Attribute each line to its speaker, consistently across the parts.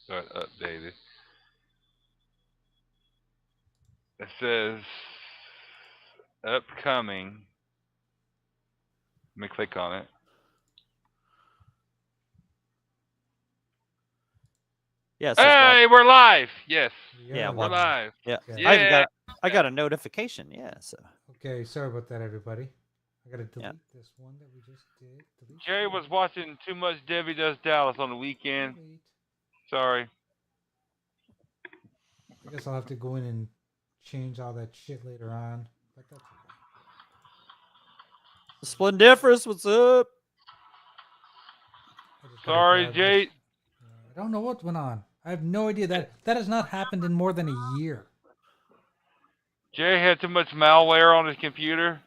Speaker 1: Start updated. It says upcoming. Let me click on it.
Speaker 2: Yeah.
Speaker 1: Hey, we're live. Yes.
Speaker 2: Yeah,
Speaker 1: we're live.
Speaker 2: Yeah.
Speaker 1: Yeah.
Speaker 2: I got a notification. Yeah. So.
Speaker 3: Okay, sorry about that, everybody. I gotta delete this one that we just did. Delete
Speaker 1: Jerry was watching too much Debbie Does Dallas on the weekend.
Speaker 3: delete.
Speaker 1: Sorry.
Speaker 3: I guess I'll have to go in and change all that shit later on. But that's okay.
Speaker 2: Splendiferous, what's up?
Speaker 1: Sorry, Jade.
Speaker 3: I don't know what went on. I have no idea. That has not happened in more than a year.
Speaker 1: Jerry had too much malware on his computer.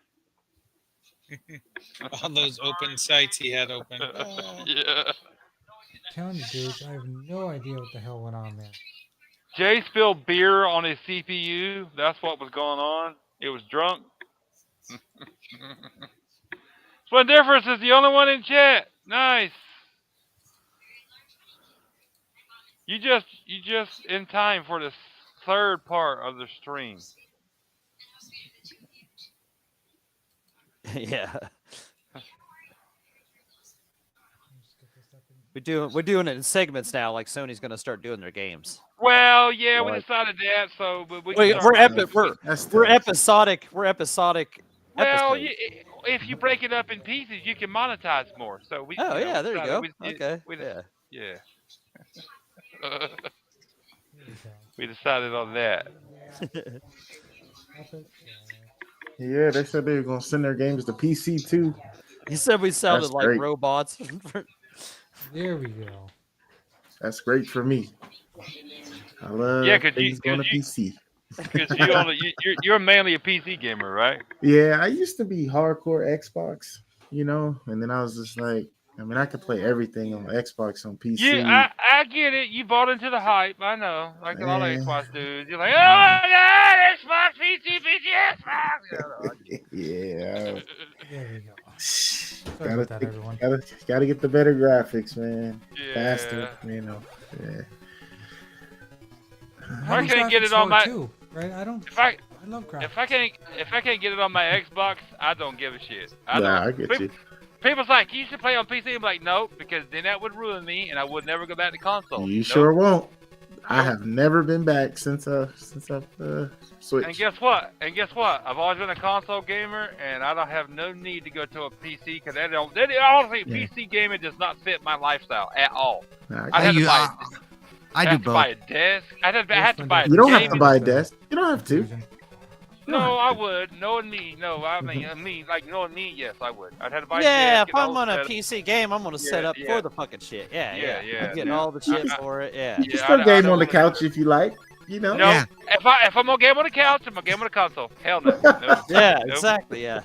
Speaker 4: All those open sites he had open.
Speaker 1: Yeah.
Speaker 3: I'm telling you, dudes, I have no idea what the hell went on there.
Speaker 1: Jay spilled beer on his CPU. That's what was going on. It was drunk. Splendiferous is the only one in chat. Nice. You just in time for the third part of the stream.
Speaker 2: Yeah. We're doing it in segments now, like Sony's gonna start doing their games.
Speaker 1: Well, yeah, we decided that, so
Speaker 2: we're episodic. We're episodic.
Speaker 1: Well, if you break it up in pieces, you can monetize more. So we.
Speaker 2: Oh yeah, there you go.
Speaker 1: Okay. Yeah. We decided on that.
Speaker 5: Yeah, they said they were gonna send their games to PC too.
Speaker 2: He said we sounded like robots.
Speaker 3: There we go.
Speaker 5: That's great for me. I love things going to PC.
Speaker 1: Because you're mainly a PC gamer, right?
Speaker 5: Yeah, I used to be hardcore Xbox, and then I was just like, I could play everything on Xbox on PC.
Speaker 1: Yeah, I get it. You bought into the hype. I know. Like a lot of Xbox dudes. You're like, oh my God, Xbox, PC, Xbox.
Speaker 5: Yeah.
Speaker 3: There we go. Sorry about that, everyone.
Speaker 5: Gotta get the better graphics, man.
Speaker 1: Yeah.
Speaker 5: Faster, Yeah.
Speaker 1: I can't get it on my.
Speaker 3: Too, right? I love graphics.
Speaker 1: If I can't get it on my Xbox, I don't give a shit.
Speaker 5: I get you.
Speaker 1: People's like, you should play on PC. I'm like, no, because then that would ruin me, and I would never go back to console.
Speaker 5: You sure won't. I have never been back since I've switched.
Speaker 1: And guess what? I've always been a console gamer, and I don't have no need to go to a PC because honestly, PC gaming does not fit my lifestyle at all. I have to buy a desk. I have to buy a
Speaker 5: You don't have to buy a desk. You don't have to.
Speaker 1: No, I would. Knowing me, no. I mean, knowing me, yes, I would. I'd have to buy.
Speaker 2: Yeah, if I'm on a PC game, I'm gonna set up for the fucking shit. Yeah. I'm getting all the shit for it. Yeah.
Speaker 5: You can still game on the couch if you like.
Speaker 1: No, if I'm gonna game on the couch, I'm gonna game on the console. Hell no.
Speaker 2: Yeah, exactly. Yeah.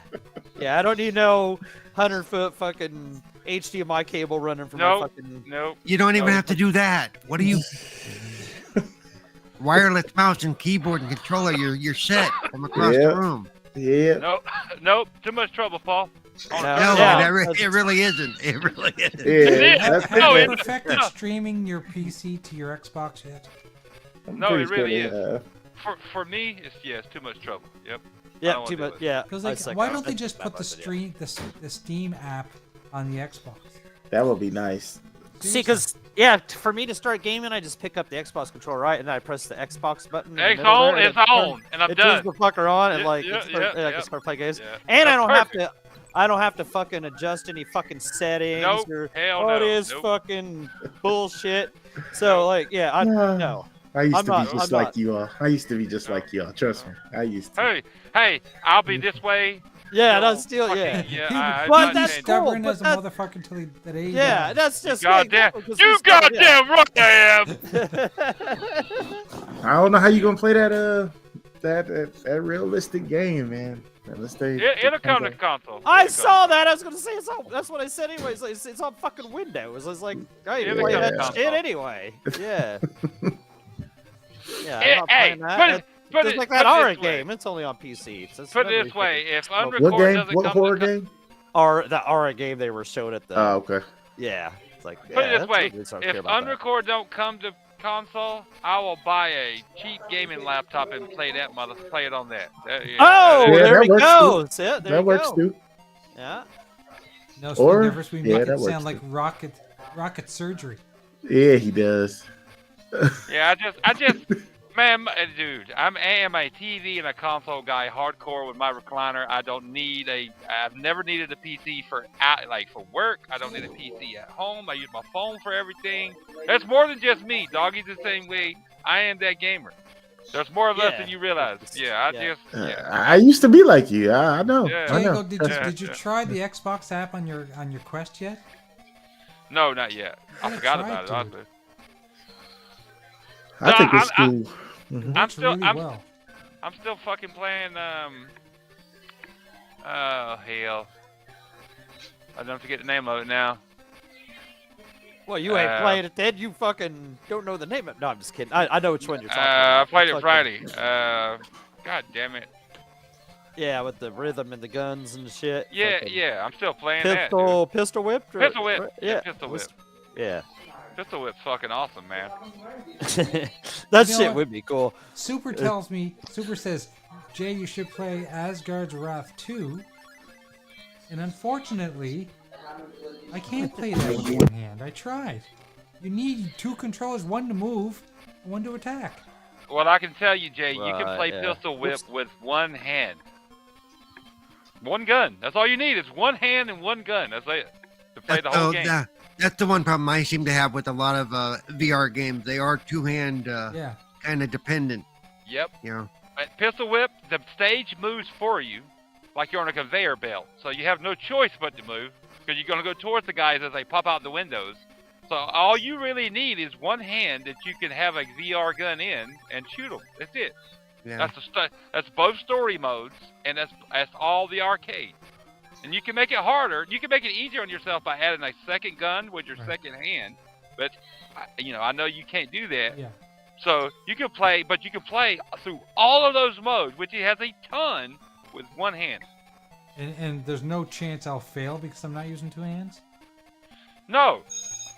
Speaker 2: I don't need no 100-foot fucking HDMI cable running from my fucking.
Speaker 1: Nope.
Speaker 6: You don't even have to do that. What do you? Wireless mouse and keyboard and controller. You're set from across the room.
Speaker 5: Yeah.
Speaker 1: Nope. Too much trouble, Paul.
Speaker 6: It really isn't. It really isn't.
Speaker 5: Yeah.
Speaker 3: Have you perfected streaming your PC to your Xbox yet?
Speaker 1: No, it really is. For me, it's too much trouble. Yep.
Speaker 2: Yeah, too much. Yeah.
Speaker 3: Because why don't they just put the Steam app on the Xbox?
Speaker 5: That would be nice.
Speaker 2: See, because for me to start gaming, I just pick up the Xbox controller, right, and then I press the Xbox button.
Speaker 1: It's on, and I'm done.
Speaker 2: It turns the fucker on, and I can start playing games. Yeah. And I don't have to fucking adjust any fucking settings or all this fucking bullshit. So
Speaker 5: I used to be just like you all. I used to be just like you all. Trust me, I used to.
Speaker 1: Hey, I'll be this way.
Speaker 2: Yeah, that's still
Speaker 3: But that's stubborn as a motherfucker until that age.
Speaker 2: Yeah, that's just
Speaker 1: goddamn. You goddamn right I am.
Speaker 5: I don't know how you gonna play that realistic game, man.
Speaker 1: It'll come to console.
Speaker 2: I saw that. I was gonna say that's what I said anyways. It's on fucking Windows. It's like I ain't play that shit anyway. Yeah. I'm not playing that. It's like that horror game. It's only on PC.
Speaker 1: Put it this way: if Unrecord doesn't come,
Speaker 5: what horror game?
Speaker 2: The horror game they were showed at the.
Speaker 5: Oh, okay.
Speaker 2: Yeah, it's like.
Speaker 1: Put it this way: if Unrecord don't come to console, I will buy a cheap gaming laptop and play it on that.
Speaker 2: Oh,
Speaker 5: Yeah,
Speaker 2: there
Speaker 5: that
Speaker 2: we
Speaker 5: works,
Speaker 2: go.
Speaker 5: too.
Speaker 2: See it? There
Speaker 5: That
Speaker 2: you
Speaker 5: works
Speaker 2: go.
Speaker 5: too.
Speaker 2: Yeah.
Speaker 3: No,
Speaker 5: Or-
Speaker 3: Never's we
Speaker 5: yeah,
Speaker 3: make
Speaker 5: that
Speaker 3: it sound
Speaker 5: works
Speaker 3: like
Speaker 5: too.
Speaker 3: rocket surgery.
Speaker 5: Yeah, he does.
Speaker 1: Yeah, I just, man, dude, I am a TV and a console guy, hardcore with my recliner. I've never needed a PC for work. I don't need a PC at home. I use my phone for everything. That's more than just me. Doggy's the same way. I am that gamer. There's more of us than you realize. Yeah,
Speaker 5: I used to be like you. I know.
Speaker 1: Yeah.
Speaker 5: I know.
Speaker 3: Diego, did you try the Xbox app on your Quest yet?
Speaker 1: No, not yet. I forgot about it,
Speaker 3: dude.
Speaker 1: honestly.
Speaker 5: I think it's cool.
Speaker 3: It
Speaker 1: I'm
Speaker 3: works
Speaker 1: still,
Speaker 3: really
Speaker 1: I'm,
Speaker 3: well.
Speaker 1: I'm still fucking playing. Oh hell! I don't forget the name of it now.
Speaker 2: Well, you ain't playing it then. You fucking don't know the name of it. No, I'm just kidding. I know which one you're talking about.
Speaker 1: I played it Friday. God damn it.
Speaker 2: Yeah, with the rhythm and the guns and the shit.
Speaker 1: Yeah,
Speaker 2: Fucking
Speaker 1: yeah. I'm still playing
Speaker 2: Pistol whip?
Speaker 1: that. Pistol whip.
Speaker 2: Yeah.
Speaker 1: Pistol whip.
Speaker 2: Yeah.
Speaker 1: Pistol whip's fucking awesome, man.
Speaker 2: That
Speaker 3: You know
Speaker 2: shit
Speaker 3: what?
Speaker 2: would be cool.
Speaker 3: Super says, Jay, you should play Asgard's Wrath 2. And unfortunately, I can't play that with one hand. I tried. You need two controllers, one to move and one to attack.
Speaker 1: Well, I can tell you, Jay, you can
Speaker 2: Right,
Speaker 1: play
Speaker 2: yeah.
Speaker 1: pistol whip with one hand. One gun. That's all you need. It's one hand and one gun. That's it. To play the whole game.
Speaker 6: That's the one problem I seem to have with a lot of VR games. They are two-hand kind of dependent.
Speaker 1: Yep.
Speaker 6: You know.
Speaker 1: At pistol whip, the stage moves for you like you're on a conveyor belt. So you have no choice but to move because you're going to go towards the guys as they pop out the windows. So all you really need is one hand that you can have a VR gun in and shoot them. That's it.
Speaker 6: Yeah.
Speaker 1: That's both story modes, and that's all the arcade. And you can make it harder. You can make it easier on yourself by adding a second gun with your second hand. But I know you can't do that.
Speaker 3: Yeah.
Speaker 1: So you can play, but you can play through all of those modes, which it has a ton, with one hand.
Speaker 3: And there's no chance I'll fail because I'm not using two hands?
Speaker 1: No,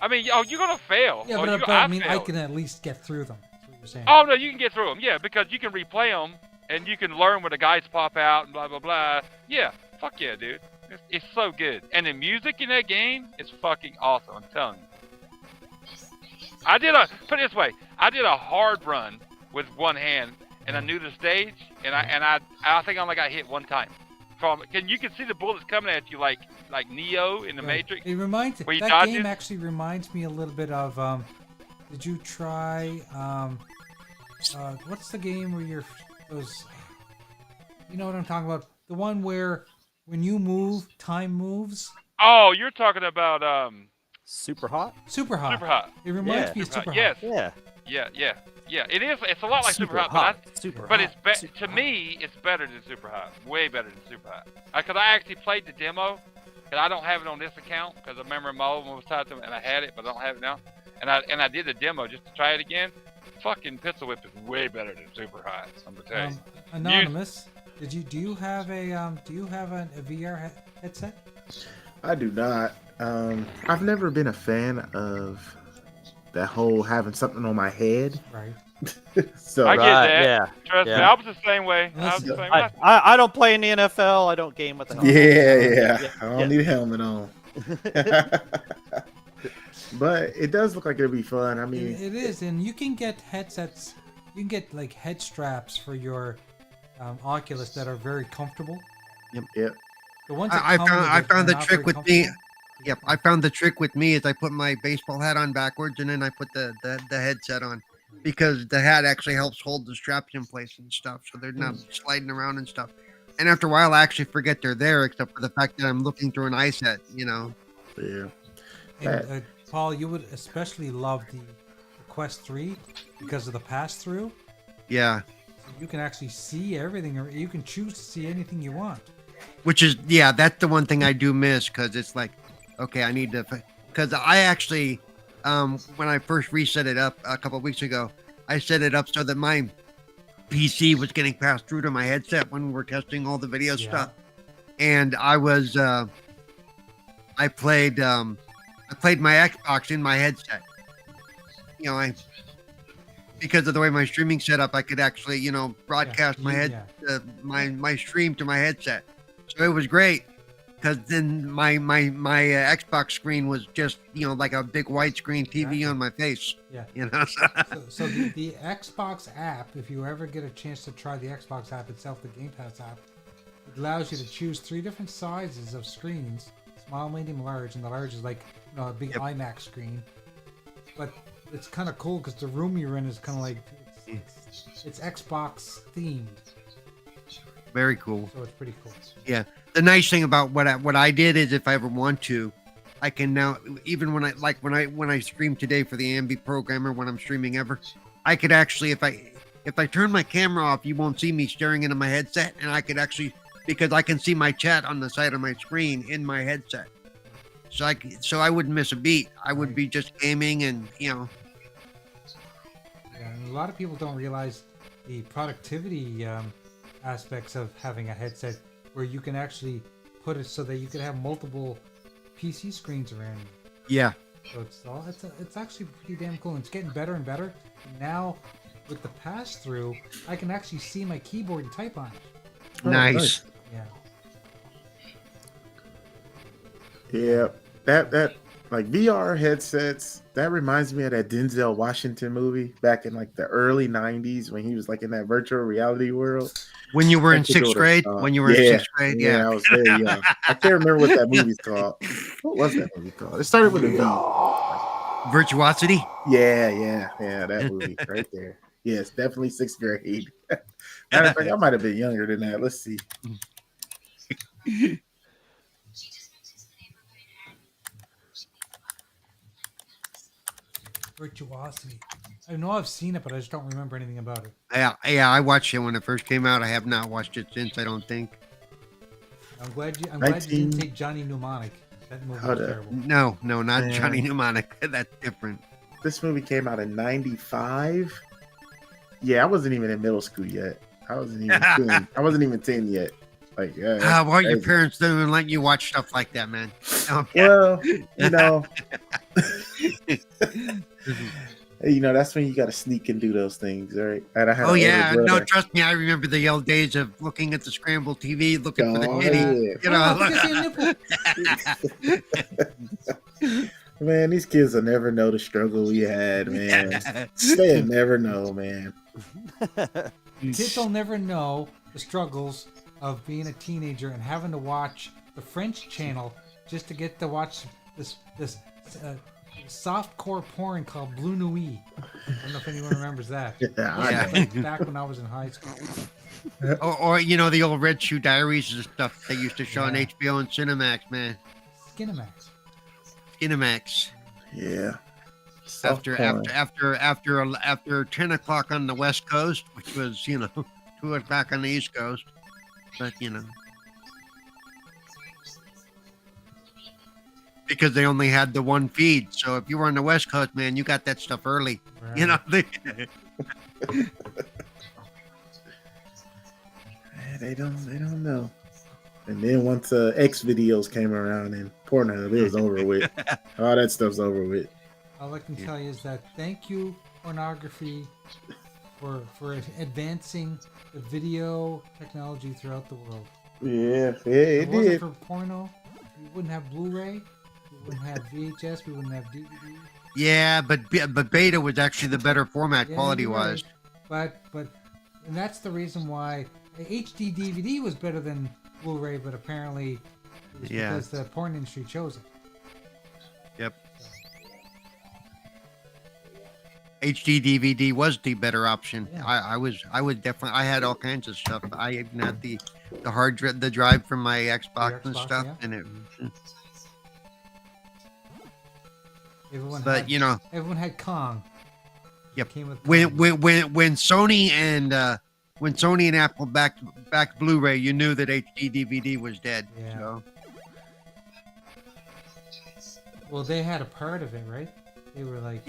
Speaker 1: I mean, you're gonna fail.
Speaker 3: Yeah, but I mean, I can at least get through them. That's what you're saying.
Speaker 1: Oh no, you can get through them. Yeah, because you can replay them and you can learn when the guys pop out and blah blah blah. Yeah, fuck yeah, dude. It's so good, and the music in that game is fucking awesome. I'm telling you. Put it this way, I did a hard run with one hand, and I knew the stage, and I think I only got hit one time. You can see the bullets coming at you like Neo in the Matrix.
Speaker 3: It reminds
Speaker 1: where you
Speaker 3: that
Speaker 1: dodge
Speaker 3: game
Speaker 1: it.
Speaker 3: actually reminds me a little bit of did you try what's the game where you're those, you know what I'm talking about? The one where when you move, time moves.
Speaker 1: Oh, you're talking about
Speaker 2: Super Hot?
Speaker 3: Super Hot.
Speaker 1: Super Hot.
Speaker 3: It reminds me of Super Hot.
Speaker 1: Yes.
Speaker 2: Yeah.
Speaker 1: Yeah. It is. It's a lot like Super Hot, but to me, it's better than Super Hot. Way better than Super Hot. Because I actually played the demo, and I don't have it on this account because I remember my old one was tied to it, and I had it, but I don't have it now. And I did the demo just to try it again. Fucking Pistol Whip is way better than Super Hot. I'm gonna tell you.
Speaker 3: Anonymous, do you have a VR headset?
Speaker 5: I do not. I've never been a fan of that whole having something on my head.
Speaker 3: Right.
Speaker 5: So
Speaker 1: I get that.
Speaker 2: Yeah.
Speaker 1: Trust me, I was the same way.
Speaker 2: I don't play in the NFL. I don't game with the helmet.
Speaker 5: Yeah. I don't need a helmet on. But it does look like it'll be fun. I mean,
Speaker 3: it is, and you can get headsets. You can get like head straps for your Oculus that are very comfortable.
Speaker 5: Yep.
Speaker 3: The ones that
Speaker 6: I found the trick with me.
Speaker 3: comfortable.
Speaker 6: Yep, I found the trick with me is I put my baseball hat on backwards and then I put the headset on because the hat actually helps hold the straps in place and stuff, so they're not sliding around and stuff. And after a while, I actually forget they're there, except for the fact that I'm looking through an eye set, you know.
Speaker 5: Yeah.
Speaker 3: And, Paul, you would especially love the Quest 3 because of the pass-through.
Speaker 6: Yeah.
Speaker 3: So you can actually see everything, or you can choose to see anything you want.
Speaker 6: Which is, yeah, that's the one thing I do miss because it's like, okay, I need to, because I actually, when I first reset it up a couple of weeks ago, I set it up so that my PC was getting passed through to my headset when we were testing all the video stuff. And I was, I played my Xbox in my headset. You know, because of the way my streaming set up, I could actually, you know, broadcast my stream to my headset. So it was great because then my Xbox screen was just, you know, like a big widescreen TV on my face.
Speaker 3: Yeah.
Speaker 6: You know.
Speaker 3: So the Xbox app, if you ever get a chance to try the Xbox app itself, the Game Pass app, it allows you to choose 3 different sizes of screens: small, medium, large, and the large is like, you know, a big IMAX screen. But it's kind of cool because the room you're in is kind of like it's Xbox themed.
Speaker 6: Very cool.
Speaker 3: So it's pretty cool.
Speaker 6: Yeah. The nice thing about what I did is, if I ever want to, I can now, even when I stream today for the Ambi programmer, when I'm streaming ever, I could actually, if I turn my camera off, you won't see me staring into my headset, and I could actually, because I can see my chat on the side of my screen in my headset. So I wouldn't miss a beat. I would be just gaming, and you know.
Speaker 3: Yeah, and a lot of people don't realize the productivity aspects of having a headset, where you can actually put it so that you can have multiple PC screens around you.
Speaker 6: Yeah.
Speaker 3: So it's actually pretty damn cool. And it's getting better and better. And now with the pass through, I can actually see my keyboard and type on it.
Speaker 6: Nice.
Speaker 3: Yeah.
Speaker 5: Yeah, that like VR headsets, that reminds me of that Denzel Washington movie back in like the early 90s when he was like in that virtual reality world.
Speaker 6: When you were in 6th grade? When you were in 6th grade? Yeah,
Speaker 5: I was very young. I can't remember what that movie's called. What was that movie called? It started with a V.
Speaker 6: Virtuosity?
Speaker 5: Yeah, that movie right there. Yes, definitely 6th grade. Matter of fact, I might have been younger than that. Let's see.
Speaker 3: Virtuosity. I know I've seen it, but I just don't remember anything about it.
Speaker 6: Yeah, I watched it when it first came out. I have not watched it since, I don't think.
Speaker 3: I'm glad you didn't take Johnny Mnemonic. That movie was terrible.
Speaker 6: No, not Johnny Mnemonic. That's different.
Speaker 5: This movie came out in 95. Yeah, I wasn't even in middle school yet. I wasn't even 10. I wasn't even 10 yet. Like,
Speaker 6: why your parents don't even let you watch stuff like that, man?
Speaker 5: Well, you know. You know, that's when you got to sneak and do those things, right? And I had
Speaker 6: no, trust me, I remember the old days of looking at the scrambled TV, looking for the kitty. You know,
Speaker 5: man, these kids will never know the struggle we had, man. They'll never know, man.
Speaker 3: Kids will never know the struggles of being a teenager and having to watch the French channel just to get to watch this softcore porn called Blue Nuit. I don't know if anyone remembers that. Back when I was in high school.
Speaker 6: Or you know, the old Red Shoe Diaries and stuff they used to show on HBO and Cinemax, man. Skinemax.
Speaker 5: Yeah.
Speaker 6: After 10 o'clock on the West Coast, which was, you know, 2 o'clock on the East Coast, but you know. Because they only had the one feed, so if you were on the West Coast, man, you got that stuff early. Right. You know,
Speaker 5: they don't know. And then once X videos came around and Pornhub, it was over with. All that stuff's over with.
Speaker 3: All I can tell you is that thank you, pornography, for advancing the video technology throughout the world.
Speaker 5: Yeah, it did.
Speaker 3: If it wasn't for porno, we wouldn't have Blu-ray. We wouldn't have VHS. We wouldn't have DVD.
Speaker 6: Yeah, but beta was actually the better format quality-wise.
Speaker 3: Right. But and that's the reason why HD DVD was better than Blu-ray. But apparently, it was because the porn industry chose it.
Speaker 6: Yep. HD DVD was the better option. Yeah. I was definitely. I had all kinds of stuff. I even had the the drive from my Xbox and stuff, and it.
Speaker 3: Everyone had Kong.
Speaker 6: Yep. When Sony and Apple backed Blu-ray, you knew that HD DVD was dead.
Speaker 3: Yeah.
Speaker 6: So.
Speaker 3: Well, they had a part of it, right? They were like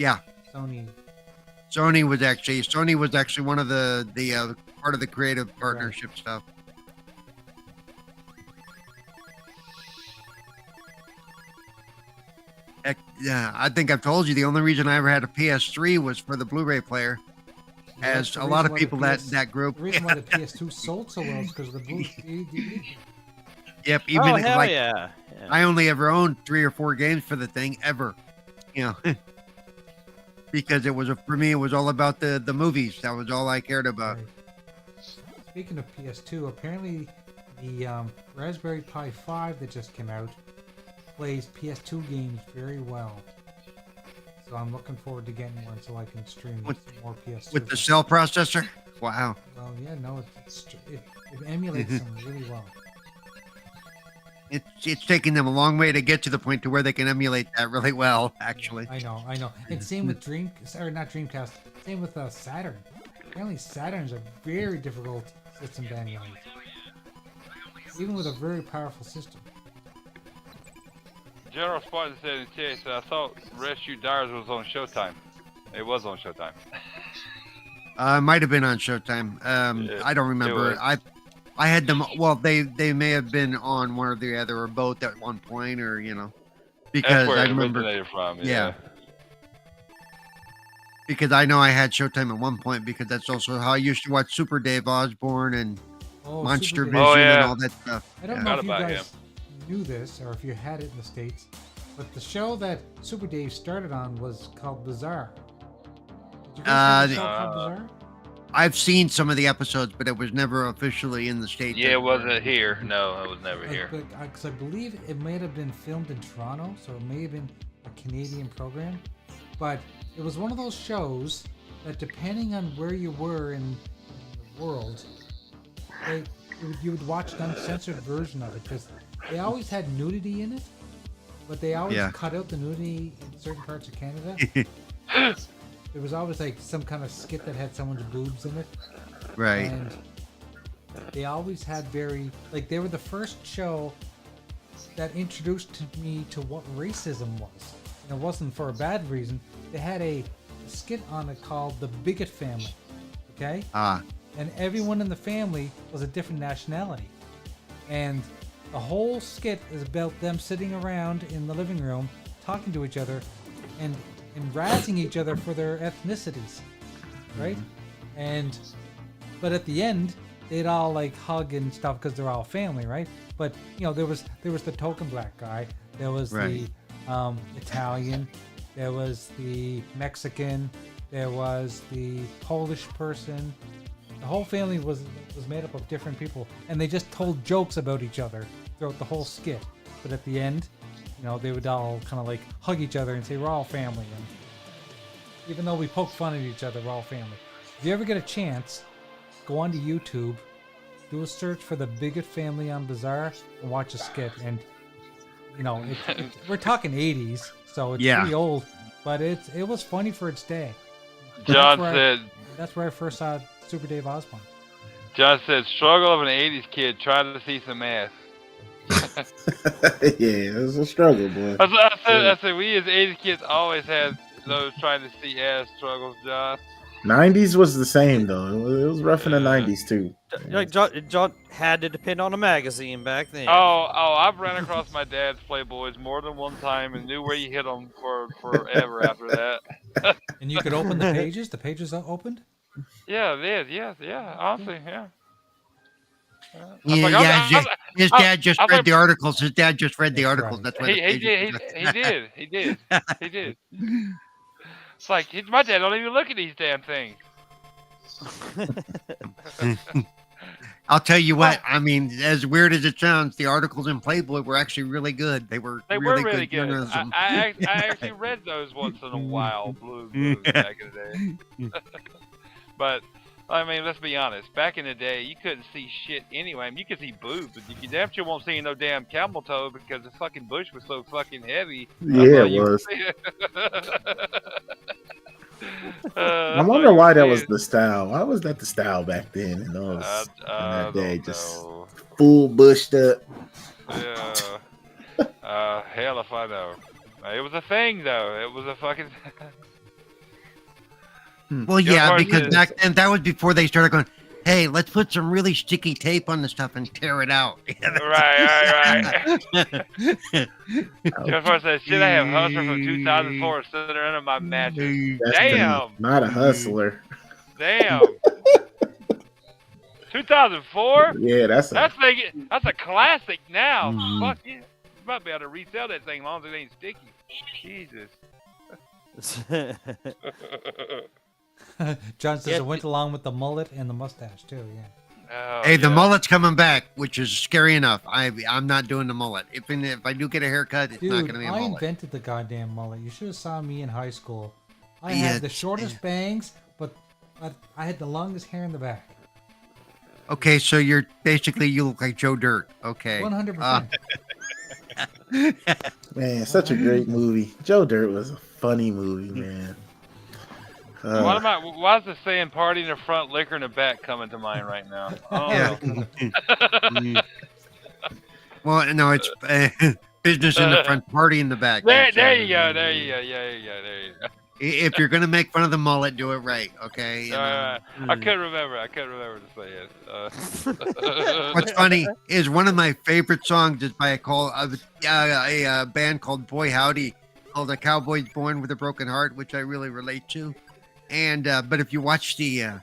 Speaker 6: Sony was actually one of the part of the creative partnership stuff. Yeah, I think I've told you the only reason I ever had a PS3 was for the Blu-ray player. as a lot of people that group.
Speaker 3: The reason why the PS2 sold so well is because of the Blu-ray DVD.
Speaker 6: Yep, even if, like,
Speaker 2: yeah.
Speaker 6: I only ever owned 3 or 4 games for the thing ever, you know, because it was for me it was all about the movies. That was all I cared about.
Speaker 3: Right. Speaking of PS2, apparently the Raspberry Pi 5 that just came out plays PS2 games very well. So I'm looking forward to getting one so I can stream more PS2.
Speaker 6: With the cell processor? Wow.
Speaker 3: Well, yeah, no, it emulates them really well.
Speaker 6: It's taking them a long way to get to the point to where they can emulate that really well, actually.
Speaker 3: I know. And same with not Dreamcast, same with Saturn. Apparently Saturn's a very difficult system to emulate. Even with a very powerful system.
Speaker 1: General Spartan said in chat, I thought Rescue Diaries was on Showtime. It was on Showtime.
Speaker 6: Might have been on Showtime. I don't remember. I had them. Well, they may have been on one or the other or both at one point, or because
Speaker 1: that's where
Speaker 6: I
Speaker 1: it
Speaker 6: remember.
Speaker 1: Originated from.
Speaker 6: Yeah. Because I know I had Showtime at one point because that's also how I used to watch Super Dave Osborne and Monster Vision and all that stuff.
Speaker 3: I don't know if you guys knew this or if you had it in the States, but the show that Super Dave started on was called Bizarre. Did you guys see the show called Bizarre?
Speaker 6: I've seen some of the episodes, but it was never officially in the States.
Speaker 1: Yeah, it wasn't here. No, it was never here.
Speaker 3: Because I believe it may have been filmed in Toronto, so it may have been a Canadian program. But it was one of those shows that, depending on where you were in the world, you would watch an uncensored version of it, because they always had nudity in it, but they always cut out the nudity in certain parts of Canada. There was always like some kind of skit that had someone's boobs in it.
Speaker 6: Right.
Speaker 3: And they always had they were the first show that introduced me to what racism was. And it wasn't for a bad reason. They had a skit on it called The Bigot Family. Okay? And everyone in the family was a different nationality. And the whole skit is about them sitting around in the living room talking to each other and razzing each other for their ethnicities, right? But at the end, they'd all like hug and stuff because they're all family, right? But there was the token black guy, there was the Italian, there was the Mexican, there was the Polish person. The whole family was made up of different people, and they just told jokes about each other throughout the whole skit. But at the end, they would all kind of like hug each other and say, we're all family. And even though we poke fun at each other, we're all family. If you ever get a chance, go onto YouTube, do a search for The Bigot Family on Bizarre, and watch a skit. And, we're talking 80s, so it's pretty old, but it was funny for its day.
Speaker 1: John said...
Speaker 3: That's where I first saw Super Dave Osborne.
Speaker 1: John said, struggle of an 80s kid trying to see some ass.
Speaker 5: Yeah, it was a struggle, boy.
Speaker 1: I said, we as 80s kids always had those trying to see ass struggles, John.
Speaker 5: 90s was the same, though. It was rough in the 90s, too.
Speaker 2: Like John had to depend on a magazine back then.
Speaker 1: Oh, I've ran across my dad's Playboys more than one time and knew where you hit them for forever after that.
Speaker 3: And you could open the pages? The pages are opened?
Speaker 1: Yeah, it is. Yeah. Honestly, yeah.
Speaker 6: His dad just read the articles. His dad just read the articles. That's why
Speaker 1: he did. It's like my dad don't even look at these damn things.
Speaker 6: I'll tell you what. I mean, as weird as it sounds, the articles in Playboy were actually really good. They were really good. Journalism.
Speaker 1: I actually read those once in a while, blue back in the day. But I mean, let's be honest. Back in the day, you couldn't see shit anyway. I mean, you could see boobs, but you damn sure won't see no damn camel toe because the fucking bush was so fucking heavy.
Speaker 5: Yeah, it was. I wonder why that was the style. Why was that the style back then? In that day, just full bushed up.
Speaker 1: Yeah. Hell if I know. It was a thing, though. It was a fucking.
Speaker 6: Well, yeah, because back then that was before they started going, hey, let's put some really sticky tape on the stuff and tear it out.
Speaker 1: Right. Jeff says, shit, I have Hustler from 2004 sitting under my mattress. Damn.
Speaker 5: Not a hustler.
Speaker 1: Damn. 2004?
Speaker 5: Yeah, that's
Speaker 1: a classic now. Fuck yeah. You might be able to resell that thing as long as it ain't sticky. Jesus.
Speaker 3: John says it went along with the mullet and the mustache too. Yeah.
Speaker 1: Oh,
Speaker 6: hey, the mullet's coming back, which is scary enough. I'm not doing the mullet. If I do get a haircut, it's not going to be a mullet.
Speaker 3: I invented the goddamn mullet. You should have saw me in high school. I had the shortest bangs, but I had the longest hair in the back.
Speaker 6: Okay, so you look like Joe Dirt. Okay.
Speaker 3: 100%.
Speaker 5: Man, such a great movie. Joe Dirt was a funny movie, man.
Speaker 1: Why is the saying "party in the front, liquor in the back" coming to mind right now? Oh.
Speaker 6: Yeah. Well, no, it's business in the front, party in the back.
Speaker 1: There you go. There you go. There you go.
Speaker 6: If you're gonna make fun of the mullet, do it right, okay?
Speaker 1: I couldn't remember. I couldn't remember to say it.
Speaker 6: What's funny is one of my favorite songs is by a band called Boy Howdy, called "A Cowboy's Born with a Broken Heart," which I really relate to. And but if you watch the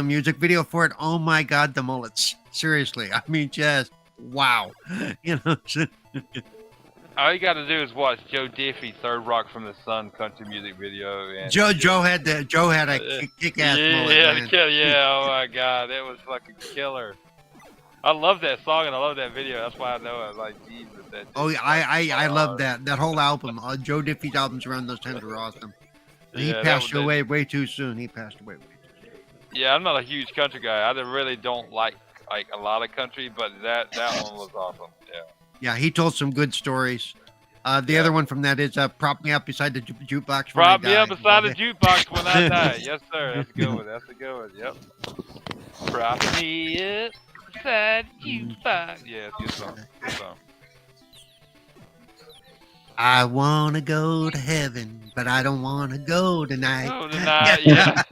Speaker 6: music video for it, oh my God, the mullets! Seriously, I mean, just wow, you know.
Speaker 1: All you got to do is watch Joe Diffie, Third Rock from the Sun country music video. And
Speaker 6: Joe had a kick-ass mullet.
Speaker 1: Yeah, oh my God, it was fucking killer. I love that song and I love that video. That's why I know it. Like, Jesus, that.
Speaker 6: Oh, I love that whole album. Joe Diffie's albums around those times were awesome. He passed away way too soon.
Speaker 1: Yeah, I'm not a huge country guy. I really don't like a lot of country, but that one was awesome. Yeah.
Speaker 6: Yeah, he told some good stories. The other one from that is "Prop Me Up Beside the Jukebox."
Speaker 1: Prop me up beside the jukebox when I die. Yes, sir. That's a good one. That's a good one. Yep. Prop me up beside the jukebox. Yeah, it's a good song. Good song.
Speaker 6: I wanna go to heaven, but I don't wanna go tonight.
Speaker 1: Oh, tonight, yeah.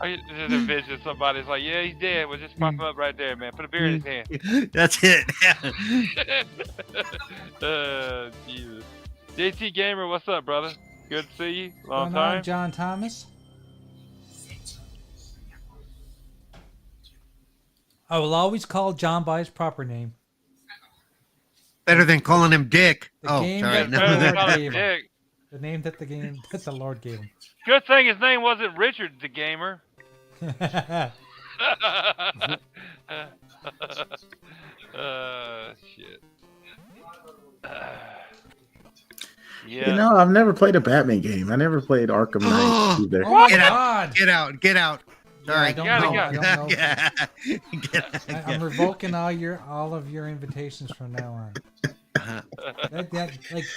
Speaker 1: I just envision somebody's like, yeah, he's dead. Well, just prop him up right there, man. Put a beer in his hand.
Speaker 6: That's it.
Speaker 1: Jesus. JT Gamer, what's up, brother? Good to see you. Long time.
Speaker 3: John Thomas. I will always call John by his proper name.
Speaker 6: Better than calling him Dick.
Speaker 3: Sorry. The name that the Lord gave him.
Speaker 1: Good thing his name wasn't Richard the Gamer. Shit. Yeah.
Speaker 5: You know, I've never played a Batman game. I never played Arkham Knight either.
Speaker 3: Oh,
Speaker 6: Get out. Sorry.
Speaker 3: I don't know. I'm revoking all of your invitations from now on.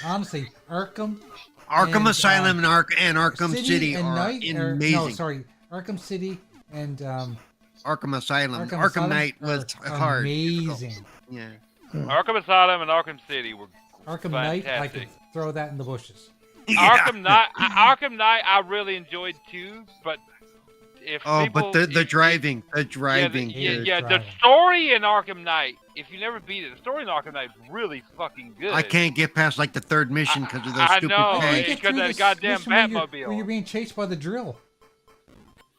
Speaker 3: Honestly, Arkham
Speaker 6: Asylum and Arkham City are amazing.
Speaker 3: Arkham City and
Speaker 6: Arkham Asylum. Arkham Knight was hard.
Speaker 3: Amazing.
Speaker 6: Yeah.
Speaker 1: Arkham Asylum and Arkham City were
Speaker 3: Arkham
Speaker 1: fantastic.
Speaker 3: Knight. I could throw that in the bushes.
Speaker 1: Yeah. Arkham Knight, I really enjoyed too, but.
Speaker 6: The driving.
Speaker 1: The story in Arkham Knight. If you never beat it, the story in Arkham Knight is really fucking good.
Speaker 6: I can't get past like the third mission because of those stupid tanks.
Speaker 1: Because of that goddamn Batmobile.
Speaker 3: Where you're being chased by the drill.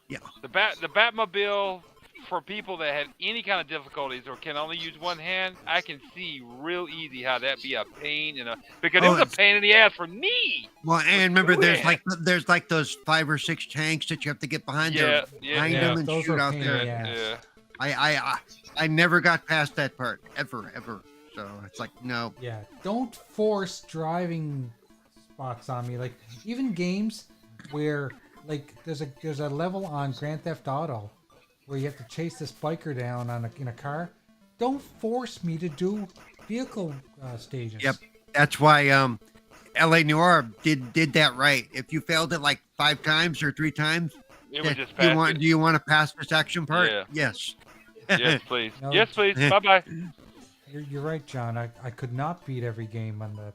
Speaker 1: Yeah. The Batmobile, for people that have any kind of difficulties or can only use one hand, I can see real easy how that'd be a pain because it was a pain in the ass for me.
Speaker 6: Well, and remember, there's like those 5 or 6 tanks that you have to get behind them and
Speaker 3: those
Speaker 6: shoot out there.
Speaker 1: Yeah.
Speaker 6: I never got past that part ever. So it's like no.
Speaker 3: Yeah, don't force driving spots on me. Like even games where like there's a level on Grand Theft Auto where you have to chase this biker down in a car. Don't force me to do vehicle stages.
Speaker 6: Yep, that's why L.A. Noire did that right. If you failed it like 5 times or 3 times,
Speaker 1: it would just pass.
Speaker 6: Do you want to pass this action part?
Speaker 1: Yeah.
Speaker 6: Yes.
Speaker 1: Yes, please. Yes, please. Bye-bye.
Speaker 3: You're right, John. I could not beat every game on the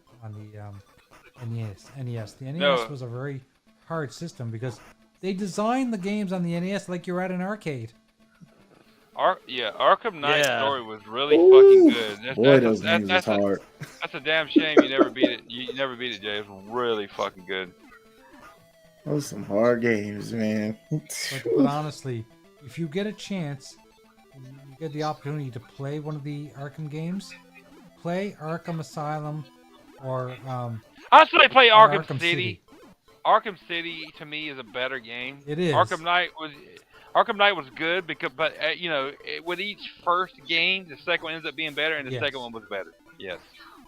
Speaker 3: NES. The NES was a very hard system because they designed the games on the NES like you're at an arcade.
Speaker 1: Arkham Knight's story was really fucking good.
Speaker 5: Those games is hard.
Speaker 1: That's a damn shame you never beat it. You never beat it, Jay. It was really fucking good.
Speaker 5: Those are some hard games, man.
Speaker 3: But honestly, if you get a chance, and you get the opportunity to play one of the Arkham games, play Arkham Asylum or
Speaker 1: I say play Arkham
Speaker 3: Arkham
Speaker 1: City. Arkham City to me is a better game.
Speaker 3: It is.
Speaker 1: Arkham Knight was good but you know, with each first game, the second one ends up being better, and the second one was better. Yes.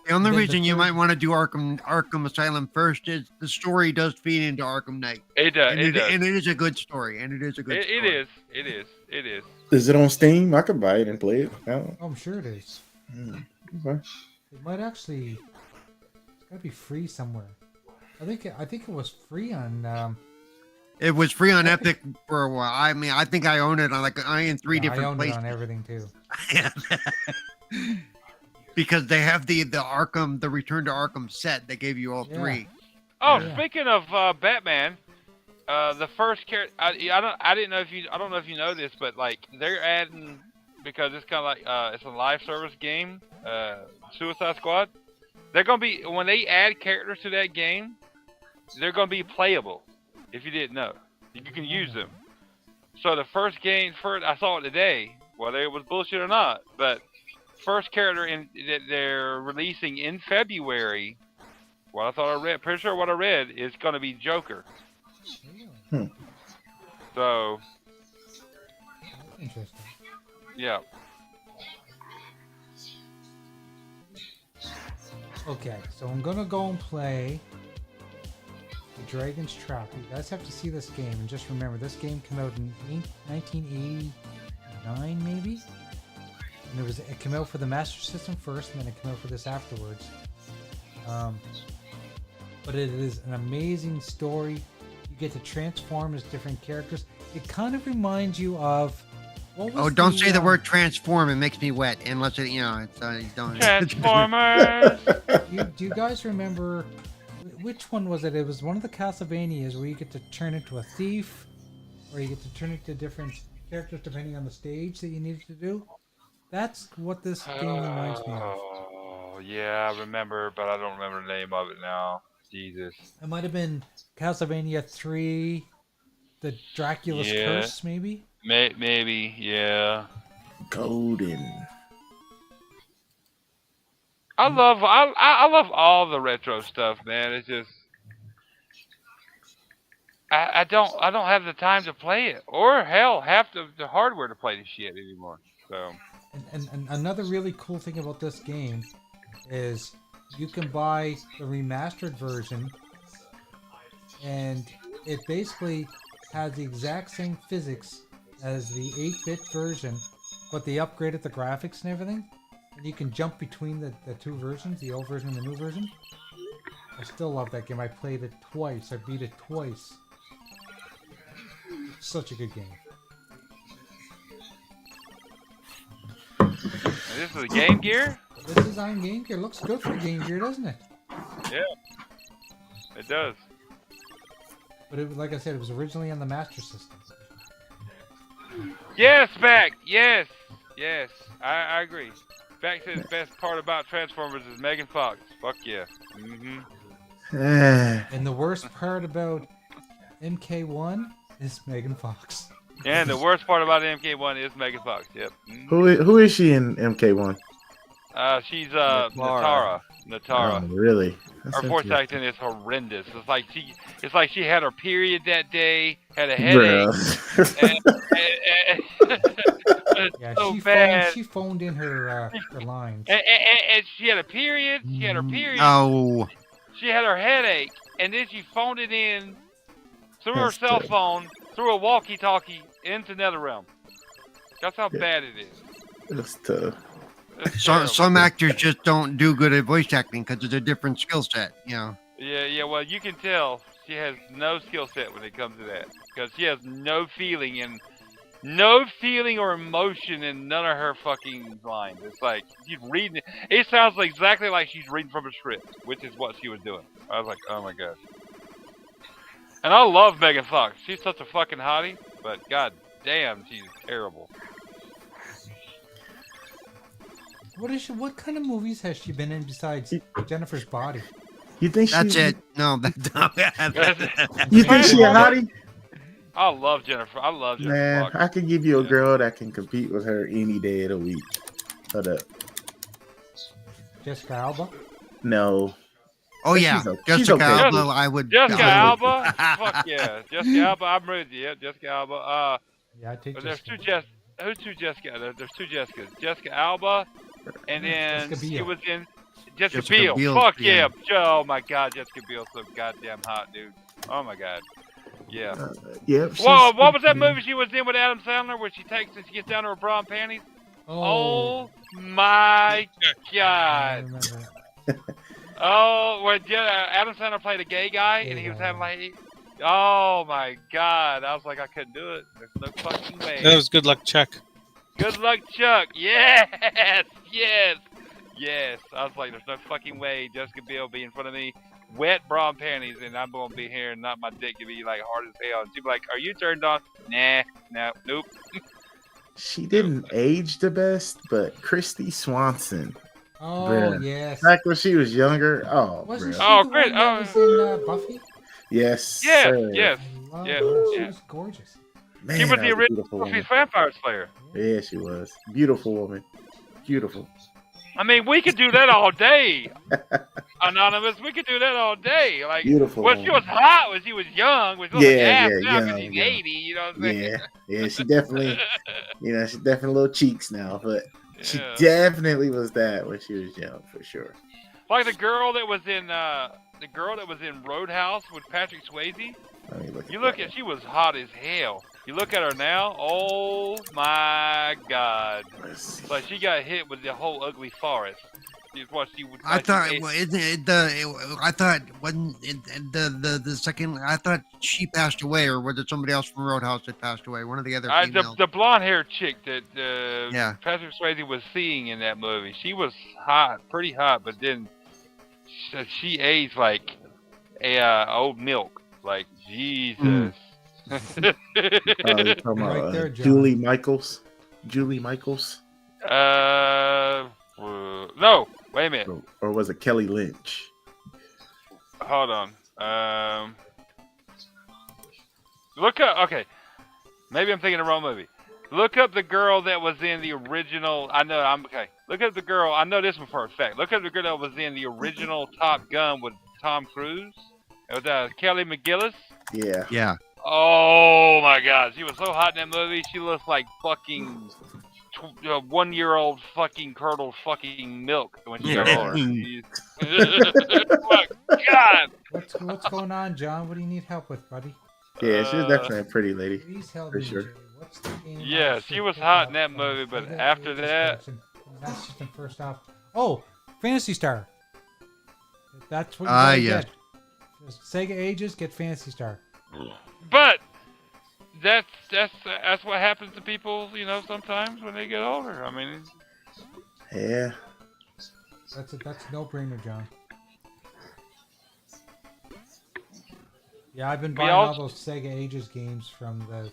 Speaker 6: The only reason you might want to do Arkham Asylum first is the story does feed into Arkham Knight.
Speaker 1: It does.
Speaker 6: And it is a good story. And it is a good story.
Speaker 1: It is.
Speaker 5: Is it on Steam? I could buy it and play it.
Speaker 3: Oh, I'm sure it is.
Speaker 5: Okay.
Speaker 3: It might actually. It's gotta be free somewhere. I think it was free on.
Speaker 6: It was free on Epic for a while. I mean, I think I own it on in three different
Speaker 3: I own
Speaker 6: places.
Speaker 3: it on everything too.
Speaker 6: Because they have the Return to Arkham set. They gave you all three.
Speaker 1: Oh, speaking of Batman, the first character. I don't know if you know this, but like they're adding, because it's kind of like it's a live service game, Suicide Squad. They're gonna be, when they add characters to that game, they're gonna be playable. If you didn't know, you can use them. So the first I saw it today, whether it was bullshit or not, but first character that they're releasing in February, pretty sure what I read is going to be Joker. So,
Speaker 3: interesting.
Speaker 1: Yeah.
Speaker 3: Okay, so I'm gonna go and play the Dragon's Trap. You guys have to see this game, and just remember, this game came out in 1989, maybe. And it came out for the Master System first, and then it came out for this afterwards. But it is an amazing story. You get to transform as different characters. It kind of reminds you of.
Speaker 6: Don't say the word transform. It makes me wet. Unless it, don't.
Speaker 1: Transformers.
Speaker 3: Do you guys remember which one was it? It was one of the Castlevanias where you get to turn into a thief, or you get to turn into different characters depending on the stage that you needed to do. That's what this game reminds me of.
Speaker 1: Oh, yeah, I remember, but I don't remember the name of it now. Jesus.
Speaker 3: It might have been Castlevania 3, the Dracula's Curse, maybe?
Speaker 1: Maybe, yeah.
Speaker 5: Golden.
Speaker 1: I love all the retro stuff, man. It's just I don't have the time to play it, or hell, half the hardware to play this shit anymore. So.
Speaker 3: And another really cool thing about this game is you can buy the remastered version, and it basically has the exact same physics as the 8-bit version, but they upgraded the graphics and everything, and you can jump between the two versions, the old version and the new version. I still love that game. I played it twice. I beat it twice. Such a good game.
Speaker 1: This is a Game Gear?
Speaker 3: This is on Game Gear. Looks good for Game Gear, doesn't it?
Speaker 1: Yeah, it does.
Speaker 3: But like I said, it was originally on the Master System.
Speaker 1: Yes, Beck. Yes. I agree. Beck says the best part about Transformers is Megan Fox. Fuck yeah.
Speaker 3: And the worst part about MK1 is Megan Fox.
Speaker 1: And the worst part about MK1 is Megan Fox. Yep.
Speaker 5: Who is she in MK1?
Speaker 1: She's Natara.
Speaker 5: Oh, really?
Speaker 1: Her voice acting is horrendous. It's like she had her period that day, had a headache.
Speaker 3: Yeah,
Speaker 1: so bad.
Speaker 3: She phoned in her lines.
Speaker 1: And she had a period. She had her period.
Speaker 6: Oh.
Speaker 1: She had her headache, and then she phoned it in through her cell phone, through a walkie-talkie into NetherRealm. That's how bad it is.
Speaker 5: That's tough.
Speaker 6: Some actors just don't do good at voice acting because it's a different skill set,
Speaker 1: Yeah. Well, you can tell she has no skill set when it comes to that, because she has no feeling or emotion in none of her fucking lines. It's like she's reading. It sounds exactly like she's reading from a script, which is what she was doing. I was like, oh my gosh. And I love Megan Fox. She's such a fucking hottie, but god damn, she's terrible.
Speaker 3: What kind of movies has she been in besides Jennifer's Body?
Speaker 5: You think
Speaker 6: that's it? No,
Speaker 5: that's not. You think she a hottie?
Speaker 1: I love Jennifer. I love Jennifer.
Speaker 5: Man,
Speaker 1: Fox.
Speaker 5: I can give you a girl that can compete with her any day of the week. Hold up.
Speaker 3: Jessica Alba?
Speaker 5: No.
Speaker 6: Oh yeah, Jessica Alba. I would.
Speaker 1: Jessica Alba. Fuck yeah, Jessica Alba. I'm with you. Yeah, Jessica Alba.
Speaker 3: Yeah, I take.
Speaker 1: There's two Who's two Jessica? There's two Jessicas. Jessica Alba, and then she was in Jessica Biel. Fuck yeah. Oh my god, Jessica Biel's so goddamn hot, dude. Oh my god. Yeah.
Speaker 5: Yep.
Speaker 1: Whoa, what was that movie she was in with Adam Sandler where she takes and she gets down to her bra and panties? Oh my god. Oh, where Adam Sandler played a gay guy and he was having like, oh my god. I was like, I couldn't do it. There's no fucking way.
Speaker 4: That was Good Luck Chuck.
Speaker 1: Good Luck Chuck. Yes, yes, yes. I was like, there's no fucking way Jessica Biel be in front of me, wet bra and panties, and I'm gonna be here and not my dick to be like hard as hell. And she'd be like, are you turned on? Nah, no, nope.
Speaker 5: She didn't age the best, but Christy Swanson.
Speaker 3: Oh,
Speaker 5: bruh.
Speaker 3: yes.
Speaker 5: Back when she was younger. Oh,
Speaker 3: wasn't she
Speaker 1: oh,
Speaker 3: the
Speaker 1: great.
Speaker 3: one that was in Buffy?
Speaker 5: Yes.
Speaker 1: Yes,
Speaker 5: sir.
Speaker 1: yes.
Speaker 3: Yeah, she was gorgeous.
Speaker 5: Man,
Speaker 1: she was the
Speaker 5: that
Speaker 1: original Buffy Vampire Slayer.
Speaker 5: Yeah, she was. Beautiful woman. Beautiful.
Speaker 1: I mean, we could do that all day. Anonymous, we could do that all day. Like,
Speaker 5: beautiful.
Speaker 1: Well, she was hot when she was young. When she was young, she's 80, you know what I'm saying?
Speaker 5: Yeah, she definitely, she's definitely little cheeks now, but she definitely was that when she was young, for sure.
Speaker 1: Like the girl that was in Roadhouse with Patrick Swayze. She was hot as hell. You look at her now, oh my god! Like she got hit with the whole ugly forest. I
Speaker 6: thought the second. I thought she passed away, or was it somebody else from Roadhouse that passed away? One of the other females.
Speaker 1: The blonde haired chick that Patrick Swayze was seeing in that movie. She was hot, pretty hot, but then she aged like old milk. Like Jesus.
Speaker 5: You're talking about there, Julie Michaels. Julie Michaels.
Speaker 1: No. Wait a minute.
Speaker 5: Or was it Kelly Lynch?
Speaker 1: Hold on. Look up. Okay. Maybe I'm thinking the wrong movie. Look up the girl that was in the original. Look up the girl. I know this one for a fact. Look up the girl that was in the original Top Gun with Tom Cruise. It was Kelly McGillis.
Speaker 5: Yeah.
Speaker 6: Yeah.
Speaker 1: Oh my god, she was so hot in that movie. She looks like fucking 1-year-old fucking curdled fucking milk when she got older. Oh my god.
Speaker 3: What's going on, John? What do you need help with, buddy?
Speaker 5: Yeah, she's definitely a pretty lady.
Speaker 3: Please help
Speaker 5: for
Speaker 3: me,
Speaker 5: sure.
Speaker 3: Jay. What's the game?
Speaker 1: Yeah, she was hot in that movie, but after that.
Speaker 3: That's just the first off. Oh, Phantasy Star. That's what you get. Sega Ages, get Phantasy Star.
Speaker 1: But that's what happens to people, sometimes when they get older. I mean,
Speaker 5: yeah.
Speaker 3: That's a no-brainer, John. Yeah, I've been buying all those Sega Ages games from the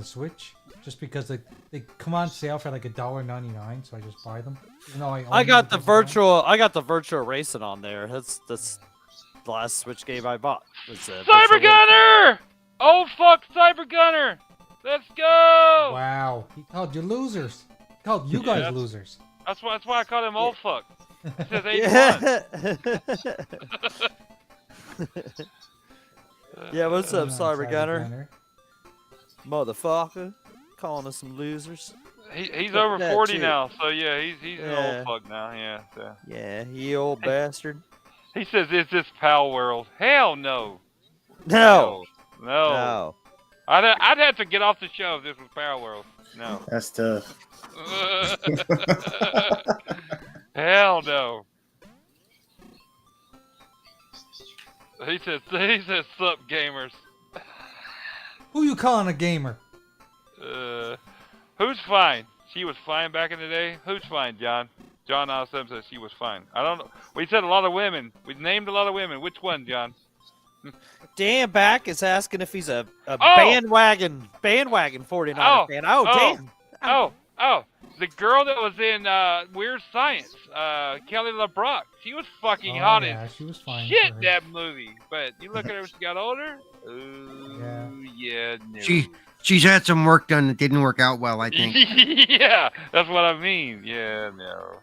Speaker 3: Switch, just because they come on sale for like $1.99, so I just buy them.
Speaker 2: I got the virtual racing on there. That's the last Switch game I bought.
Speaker 1: Cyber Gunner! Oh fuck, Cyber Gunner! Let's go!
Speaker 3: Wow, he called you losers. He called you guys losers.
Speaker 1: That's why I called him old fuck. It says 81.
Speaker 2: Yeah, what's up, Cyber Gunner? Motherfucker, calling us some losers.
Speaker 1: He's over 40 now, so yeah, he's an old fuck now. Yeah. So.
Speaker 2: Yeah, you old bastard.
Speaker 1: He says, "Is this Pal World?" Hell no.
Speaker 2: No.
Speaker 1: I'd have to get off the show if this was Pal World. No.
Speaker 5: That's tough.
Speaker 1: Hell no. He says, "Sup, gamers."
Speaker 3: Who you calling a gamer?
Speaker 1: Who's fine? She was fine back in the day. Who's fine, John? John Awesome says she was fine. I don't know. We said a lot of women. We named a lot of women. Which one, John?
Speaker 2: Dan Back is asking if he's a bandwagon 49er fan. Oh, damn.
Speaker 1: Oh, the girl that was in Weird Science, Kelly LeBrock. She was fucking hot as
Speaker 3: she was fine
Speaker 1: shit
Speaker 3: for her.
Speaker 1: that movie. But you look at her when she got older. Yeah, no.
Speaker 6: She's had some work done that didn't work out well, I think.
Speaker 1: Yeah, that's what I mean. Yeah, no.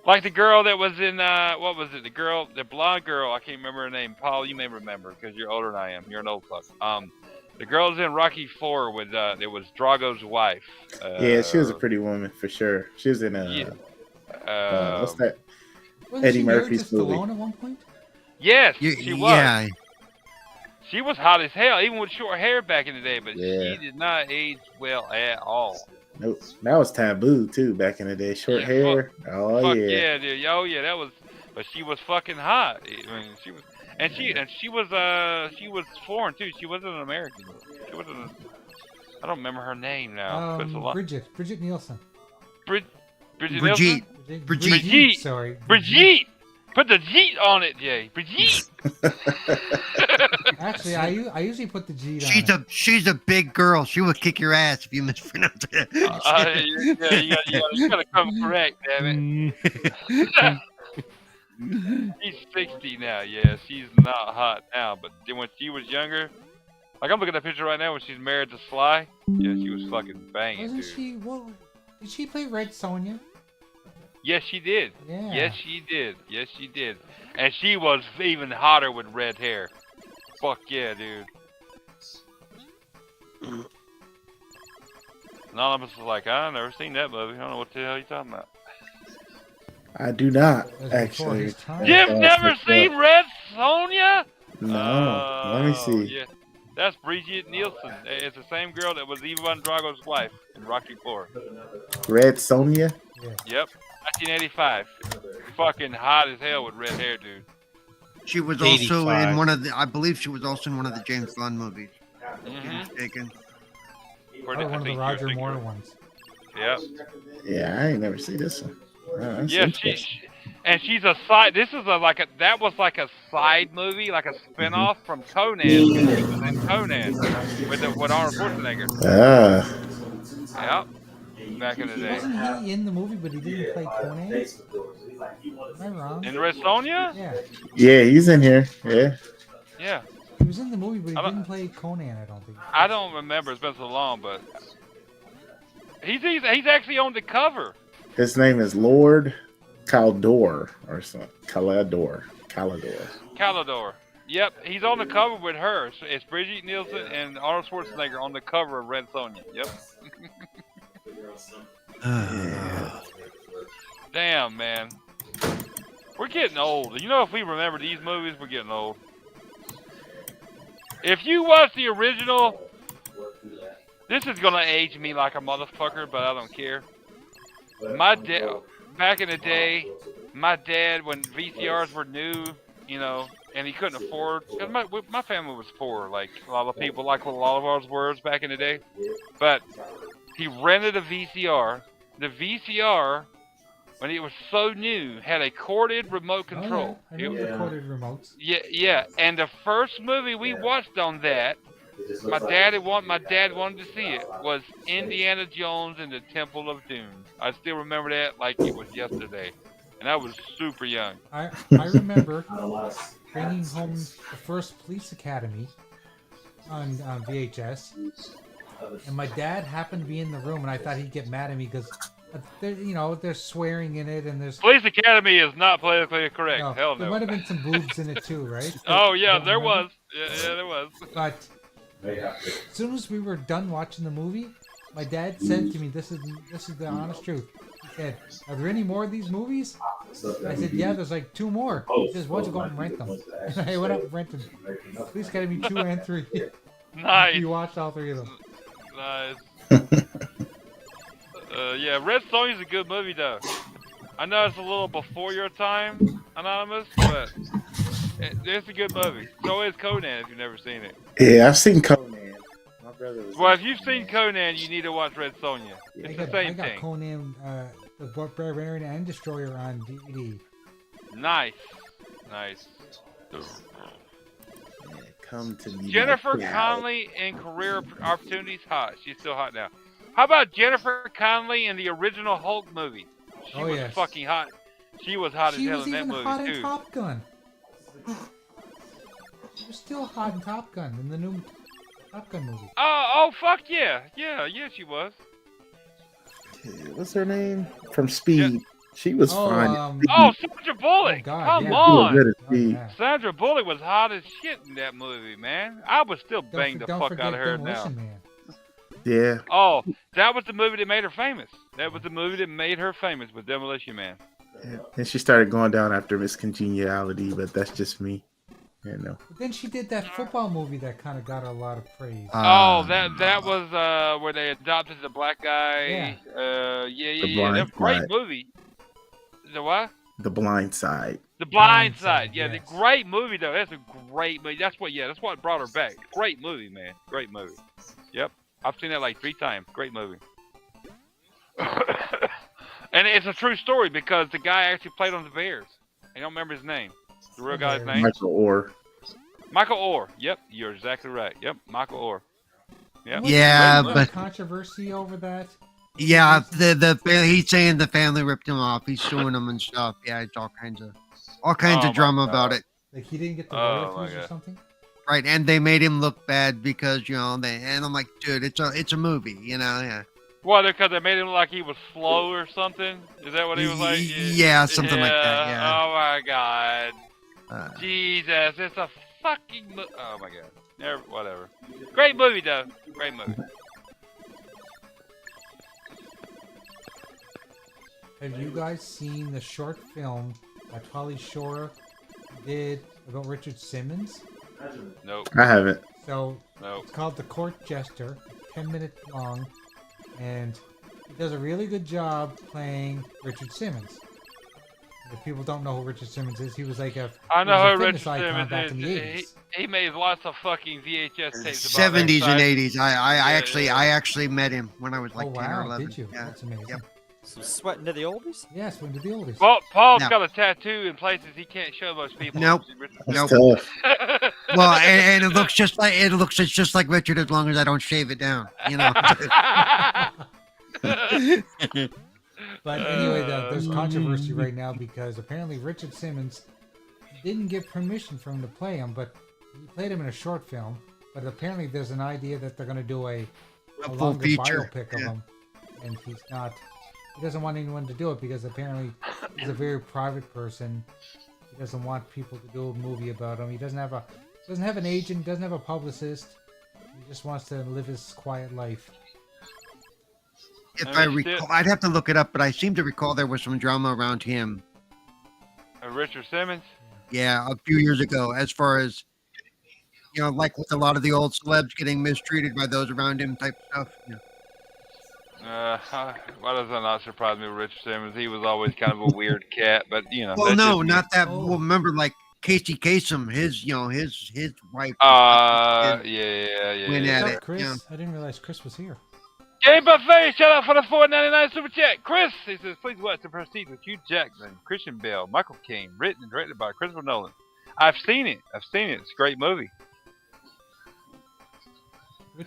Speaker 1: Like the girl that was in, what was it? The blonde girl. I can't remember her name. Paul, you may remember because you're older than I am. You're an old fuck. The girl was in Rocky 4 with, it was Drago's wife.
Speaker 5: Yeah, she was a pretty woman for sure. She was in what's that?
Speaker 3: Wasn't
Speaker 5: Eddie
Speaker 3: she
Speaker 5: Murphy's movie.
Speaker 3: Stallone at one point?
Speaker 1: Yes, she was.
Speaker 6: Yeah.
Speaker 1: She was hot as hell, even with short hair back in the day. But
Speaker 5: Yeah.
Speaker 1: she did not age well at all.
Speaker 5: Nope. That was taboo too back in the day. Short hair.
Speaker 1: Fuck yeah, dude. Oh yeah, that was. But she was fucking hot. I mean, she was, and she was foreign too. She wasn't an American. She wasn't. I don't remember her name now.
Speaker 3: Bridget Nielsen.
Speaker 1: Brigitte.
Speaker 3: Sorry.
Speaker 1: Brigitte. Put the G on it, Jay. Brigitte.
Speaker 3: Actually, I usually put the G on it.
Speaker 6: She's a big girl. She will kick your ass if you mispronounce it.
Speaker 1: You gotta come correct, damn it. She's 60 now. Yeah, she's not hot now, but when she was younger, like I'm looking at that picture right now when she's married to Sly. Yeah, she was fucking banging.
Speaker 3: Wasn't she? Well, did she play Red Sonja?
Speaker 1: Yes, she did.
Speaker 3: Yeah.
Speaker 1: Yes, she did. Yes, she did. And she was even hotter with red hair. Fuck yeah, dude. None of us was like, I've never seen that movie. I don't know what the hell you're talking about.
Speaker 5: I do not, actually.
Speaker 1: You've never seen Red Sonja?
Speaker 5: No. Let me see.
Speaker 1: Yeah. That's Brigitte Nielsen. It's the same girl that was Ivan Drago's wife in Rocky 4.
Speaker 5: Red Sonja?
Speaker 1: Yep. 1985. Fucking hot as hell with red hair, dude.
Speaker 6: She was also in one of the. I believe she was also in one of the James Bond movies. Mistaken.
Speaker 3: One of the Roger Moore ones.
Speaker 1: Yep.
Speaker 5: Yeah, I ain't never seen this one.
Speaker 1: Yeah, she's a side. This is that was like a side movie, like a spinoff from Conan. She was in Conan with Arnold Schwarzenegger. Yep. Back in the day.
Speaker 3: Wasn't he in the movie, but he didn't play Conan? Am I wrong?
Speaker 1: In Red Sonja?
Speaker 3: Yeah.
Speaker 5: Yeah, he's in here. Yeah.
Speaker 1: Yeah.
Speaker 3: He was in the movie, but he didn't play Conan, I don't think.
Speaker 1: I don't remember. It's been so long, but he's actually on the cover.
Speaker 5: His name is Lord Caldor or something. Calador.
Speaker 1: Yep, he's on the cover with her. It's Brigitte Nielsen and Arnold Schwarzenegger on the cover of Red Sonja. Yep. Damn, man. We're getting old. You know, if we remember these movies, we're getting old. If you watch the original, this is gonna age me like a motherfucker, but I don't care. My dad, back in the day, my dad, when VCRs were new, you know, and he couldn't afford, because my family was poor, like a lot of people, like a lot of ours were back in the day. But he rented a VCR. The VCR, when it was so new, had a corded remote control.
Speaker 3: I know the corded remotes.
Speaker 1: Yeah. And the first movie we watched on that, my dad wanted to see it, was Indiana Jones and the Temple of Doom. I still remember that like it was yesterday, and I was super young.
Speaker 3: I remember bringing home the first Police Academy on VHS, and my dad happened to be in the room, and I thought he'd get mad at me because, they're swearing in it, and there's
Speaker 1: Police Academy is not politically correct.
Speaker 3: No,
Speaker 1: Hell no.
Speaker 3: There might have been some boobs in it too, right?
Speaker 1: Oh yeah, there was. Yeah, there was.
Speaker 3: But as soon as we were done watching the movie, my dad said to me, "This is the honest truth." He said, "Are there any more of these movies?" I said, "Yeah, there's like 2 more." He says, "Why don't you go out and rent them?" And I went out and rented Police Academy 2 and 3.
Speaker 1: Nice.
Speaker 3: You watched all 3 of them.
Speaker 1: Nice. Yeah, Red Sonja's a good movie though. I know it's a little before your time, Anonymous, but it's a good movie. So is Conan if you've never seen it.
Speaker 5: Yeah, I've seen Conan. My brother was.
Speaker 1: Well, if you've seen Conan, you need to watch Red Sonja. It's the same
Speaker 3: I got
Speaker 1: thing.
Speaker 3: Conan, the Barbarian and Destroyer on DVD.
Speaker 1: Nice.
Speaker 5: Come to me.
Speaker 1: Jennifer Connelly in career opportunities, hot. She's still hot now. How about Jennifer Connelly in the original Hulk movie? She was fucking hot. She was hot as hell in that movie, too. She was even hot in
Speaker 3: Top Gun. She was still hot in Top Gun, in the new Top Gun movie.
Speaker 1: Oh, fuck yeah. Yeah, she was.
Speaker 5: What's her name? From Speed. Yeah. She was fine.
Speaker 1: Sandra Bullock. Come on. Sandra Bullock was hot as shit in that movie, man. I would still bang the fuck out of her now.
Speaker 3: Man.
Speaker 5: Yeah.
Speaker 1: Oh, that was the movie that made her famous. That was the movie that made her famous with Demolition Man.
Speaker 5: Yeah. And she started going down after Miss Congeniality, but that's just me. Yeah, no.
Speaker 3: But then she did that football movie that kind of got a lot of praise.
Speaker 1: That was where they adopted the black guy. Yeah. That great movie. The what?
Speaker 5: The Blind Side.
Speaker 1: The Blind Side. Yeah, yes. The great movie though. That's a great movie. That's what brought her back. Great movie, man. Great movie. Yep. I've seen that like 3 times. Great movie. And it's a true story because the guy actually played on the Bears. I don't remember his name. The real guy's name?
Speaker 5: Michael Orr.
Speaker 1: Michael Orr. Yep, you're exactly right. Yep, Michael Orr. Yep.
Speaker 6: Yeah, but
Speaker 3: controversy over that.
Speaker 6: Yeah, he's saying the family ripped him off. He's suing them and stuff. Yeah, it's all kinds of drama about it.
Speaker 3: Like he didn't get the royalties or something.
Speaker 6: Right, and they made him look bad because and I'm like, dude, it's a movie, yeah.
Speaker 1: Well, because they made him look like he was slow or something. Is that what he was like?
Speaker 6: Yeah, something like that. Yeah.
Speaker 1: Oh my God. Jesus, it's a fucking. Oh my God. Whatever. Great movie though. Great movie.
Speaker 3: Have you guys seen the short film that Pauly Shore did about Richard Simmons?
Speaker 1: Nope.
Speaker 5: I haven't.
Speaker 3: So it's called The Court Jester, 10 minutes long, and he does a really good job playing Richard Simmons. If people don't know who Richard Simmons is, he was like
Speaker 1: I know who Richard Simmons is. In the 80s. He made lots of fucking VHS tapes.
Speaker 6: 70s and 80s. I actually met him when I was like 10 or 11.
Speaker 3: Did you? Yeah. That's amazing.
Speaker 6: Yep.
Speaker 2: So sweating to the oldies?
Speaker 3: Yeah, sweating to the oldies.
Speaker 1: Well, Paul's got a tattoo in places he can't show most people.
Speaker 6: Nope. Well, and it looks just like Richard as long as I don't shave it down.
Speaker 3: But anyway, there's controversy right now because apparently Richard Simmons didn't get permission from him to play him, but he played him in a short film. But apparently there's an idea that they're going to do a longer biopic of him, and he's not. He doesn't want anyone to do it because apparently he's a very private person. He doesn't want people to do a movie about him. He doesn't have an agent. Doesn't have a publicist. He just wants to live his quiet life.
Speaker 6: If I recall, I'd have to look it up, but I seem to recall there was some drama around him.
Speaker 1: Richard Simmons?
Speaker 6: Yeah, a few years ago, as far as, like with a lot of the old celebs getting mistreated by those around him type stuff. Yeah.
Speaker 1: Why does that not surprise me with Richard Simmons? He was always kind of a weird cat, but,
Speaker 6: Well, no, not that. Well, remember, like, Casey Kasem, his wife.
Speaker 1: Yeah.
Speaker 6: Went at it.
Speaker 3: Chris? I didn't realize Chris was here.
Speaker 1: Game Buffet, shout out for the $4.99 super chat. Chris, he says, please watch The Prestige with Hugh Jackman, Christian Bale, Michael Caine, written and directed by Christopher Nolan. I've seen it. It's a great movie.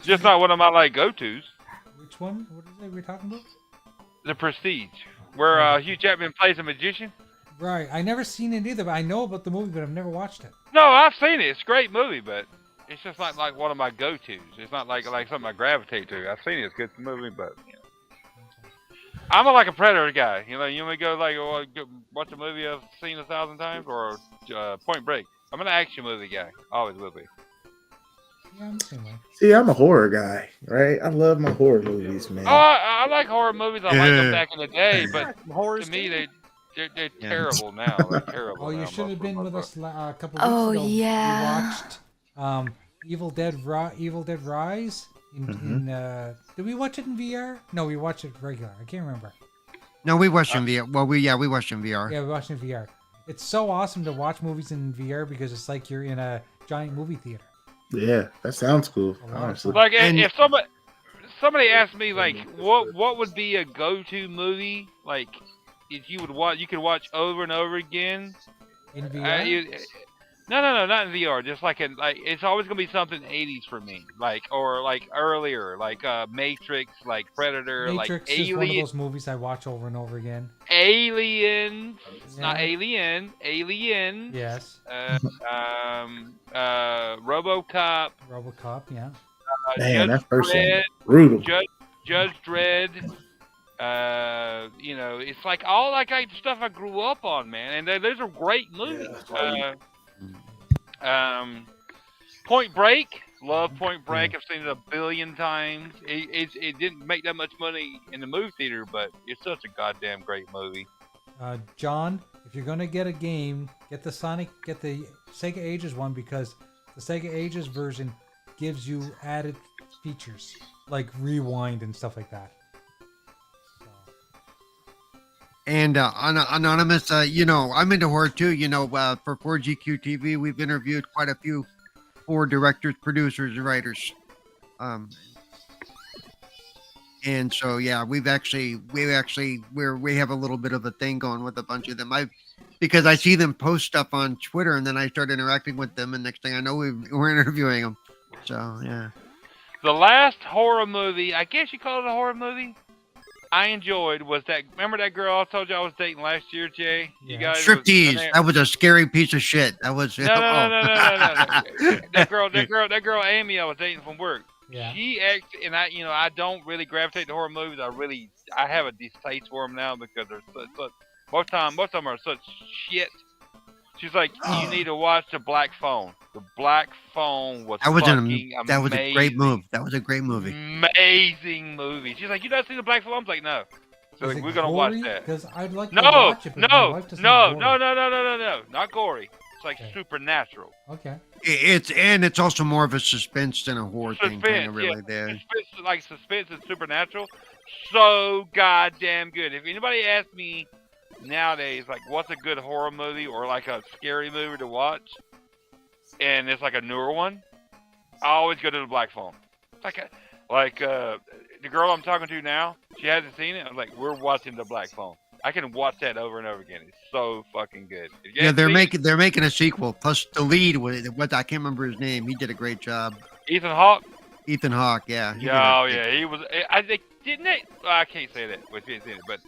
Speaker 1: Just not one of my go-tos.
Speaker 3: Which one? What is it we're talking about?
Speaker 1: The Prestige, where Hugh Jackman plays a magician.
Speaker 3: Right. I never seen it either, but I know about the movie, but I've never watched it.
Speaker 1: No, I've seen it. It's a great movie, but it's just not like one of my go-tos. It's not like something I gravitate to. I've seen it. It's a good movie, but I'm like a Predator guy. You want me to go watch a movie I've seen 1,000 times, or Point Break? I'm an action movie guy. Always will be.
Speaker 3: Yeah, I'm the same way.
Speaker 5: See, I'm a horror guy, right? I love my horror movies, man.
Speaker 1: Oh, I like horror movies. I liked them back in the day, but to me, they're terrible now. They're terrible.
Speaker 3: Oh, you should have been with us a couple of weeks ago.
Speaker 7: Yeah.
Speaker 3: We watched Evil Dead Rise. Did we watch it in VR? No, we watched it regular. I can't remember.
Speaker 6: No, we watched it in VR. Well, we watched it in VR.
Speaker 3: Yeah, we watched it in VR. It's so awesome to watch movies in VR because it's like you're in a giant movie theater.
Speaker 5: Yeah, that sounds cool. Honestly.
Speaker 1: Like, if somebody asked me, like, what would be a go-to movie, like, if you could watch over and over again
Speaker 3: in VR?
Speaker 1: No, not in VR. Just like it's always gonna be something 80s for me, or earlier, Matrix, like Predator,
Speaker 3: Matrix
Speaker 1: like
Speaker 3: is
Speaker 1: Alien.
Speaker 3: one of those movies I watch over and over again.
Speaker 1: Aliens,
Speaker 3: Yeah.
Speaker 1: not Alien, Aliens.
Speaker 3: Yes.
Speaker 1: RoboCop.
Speaker 3: RoboCop, yeah.
Speaker 5: Man,
Speaker 1: Judge
Speaker 5: that first one
Speaker 1: Dredd,
Speaker 5: brutal.
Speaker 1: Judge Dredd. It's like all that kind of stuff I grew up on, man, and those are great movies. Point Break, love Point Break. I've seen it a billion times. It didn't make that much money in the movie theater, but it's such a goddamn great movie.
Speaker 3: John, if you're gonna get a game, get the Sega Ages one, because the Sega Ages version gives you added features like rewind and stuff like that.
Speaker 6: And Anonymous, I'm into horror too. For 4GQ TV, we've interviewed quite a few horror directors, producers, and writers. And so yeah, we have a little bit of a thing going with a bunch of them. Because I see them post stuff on Twitter, and then I start interacting with them, and next thing I know, we're interviewing them. So yeah.
Speaker 1: The last horror movie, I guess you call it a horror movie, I enjoyed was that. Remember that girl I told you I was dating last year, Jay?
Speaker 3: Yeah.
Speaker 1: You guys.
Speaker 6: Striptease. That was a scary piece of shit. That was.
Speaker 1: No. That girl Amy I was dating from work.
Speaker 3: Yeah.
Speaker 1: She acts, and I don't really gravitate to horror movies. I have a distaste for them now because they're such most of them are such shit. She's like, you need to watch The Black Phone. The Black Phone was amazing.
Speaker 6: That was a great move. That was a great movie.
Speaker 1: Amazing movie. She's like, you not seen The Black Phone? I'm like, no. So we're gonna watch that.
Speaker 3: Because I'd like to watch it. But my wife doesn't
Speaker 1: no, not gory. It's like supernatural.
Speaker 3: Okay.
Speaker 6: It's also more of a suspense than a horror thing, kind of really there.
Speaker 1: Suspense and supernatural. So goddamn good. If anybody asks me nowadays, like, what's a good horror movie or like a scary movie to watch, and it's like a newer one, I always go to The Black Phone. Like the girl I'm talking to now, she hasn't seen it. I'm like, we're watching The Black Phone. I can watch that over and over again. It's so fucking good.
Speaker 6: Yeah, they're making a sequel. Plus the lead what I can't remember his name. He did a great job.
Speaker 1: Ethan Hawke.
Speaker 6: Yeah.
Speaker 1: He was. I think didn't it? I can't say that if you ain't seen it, but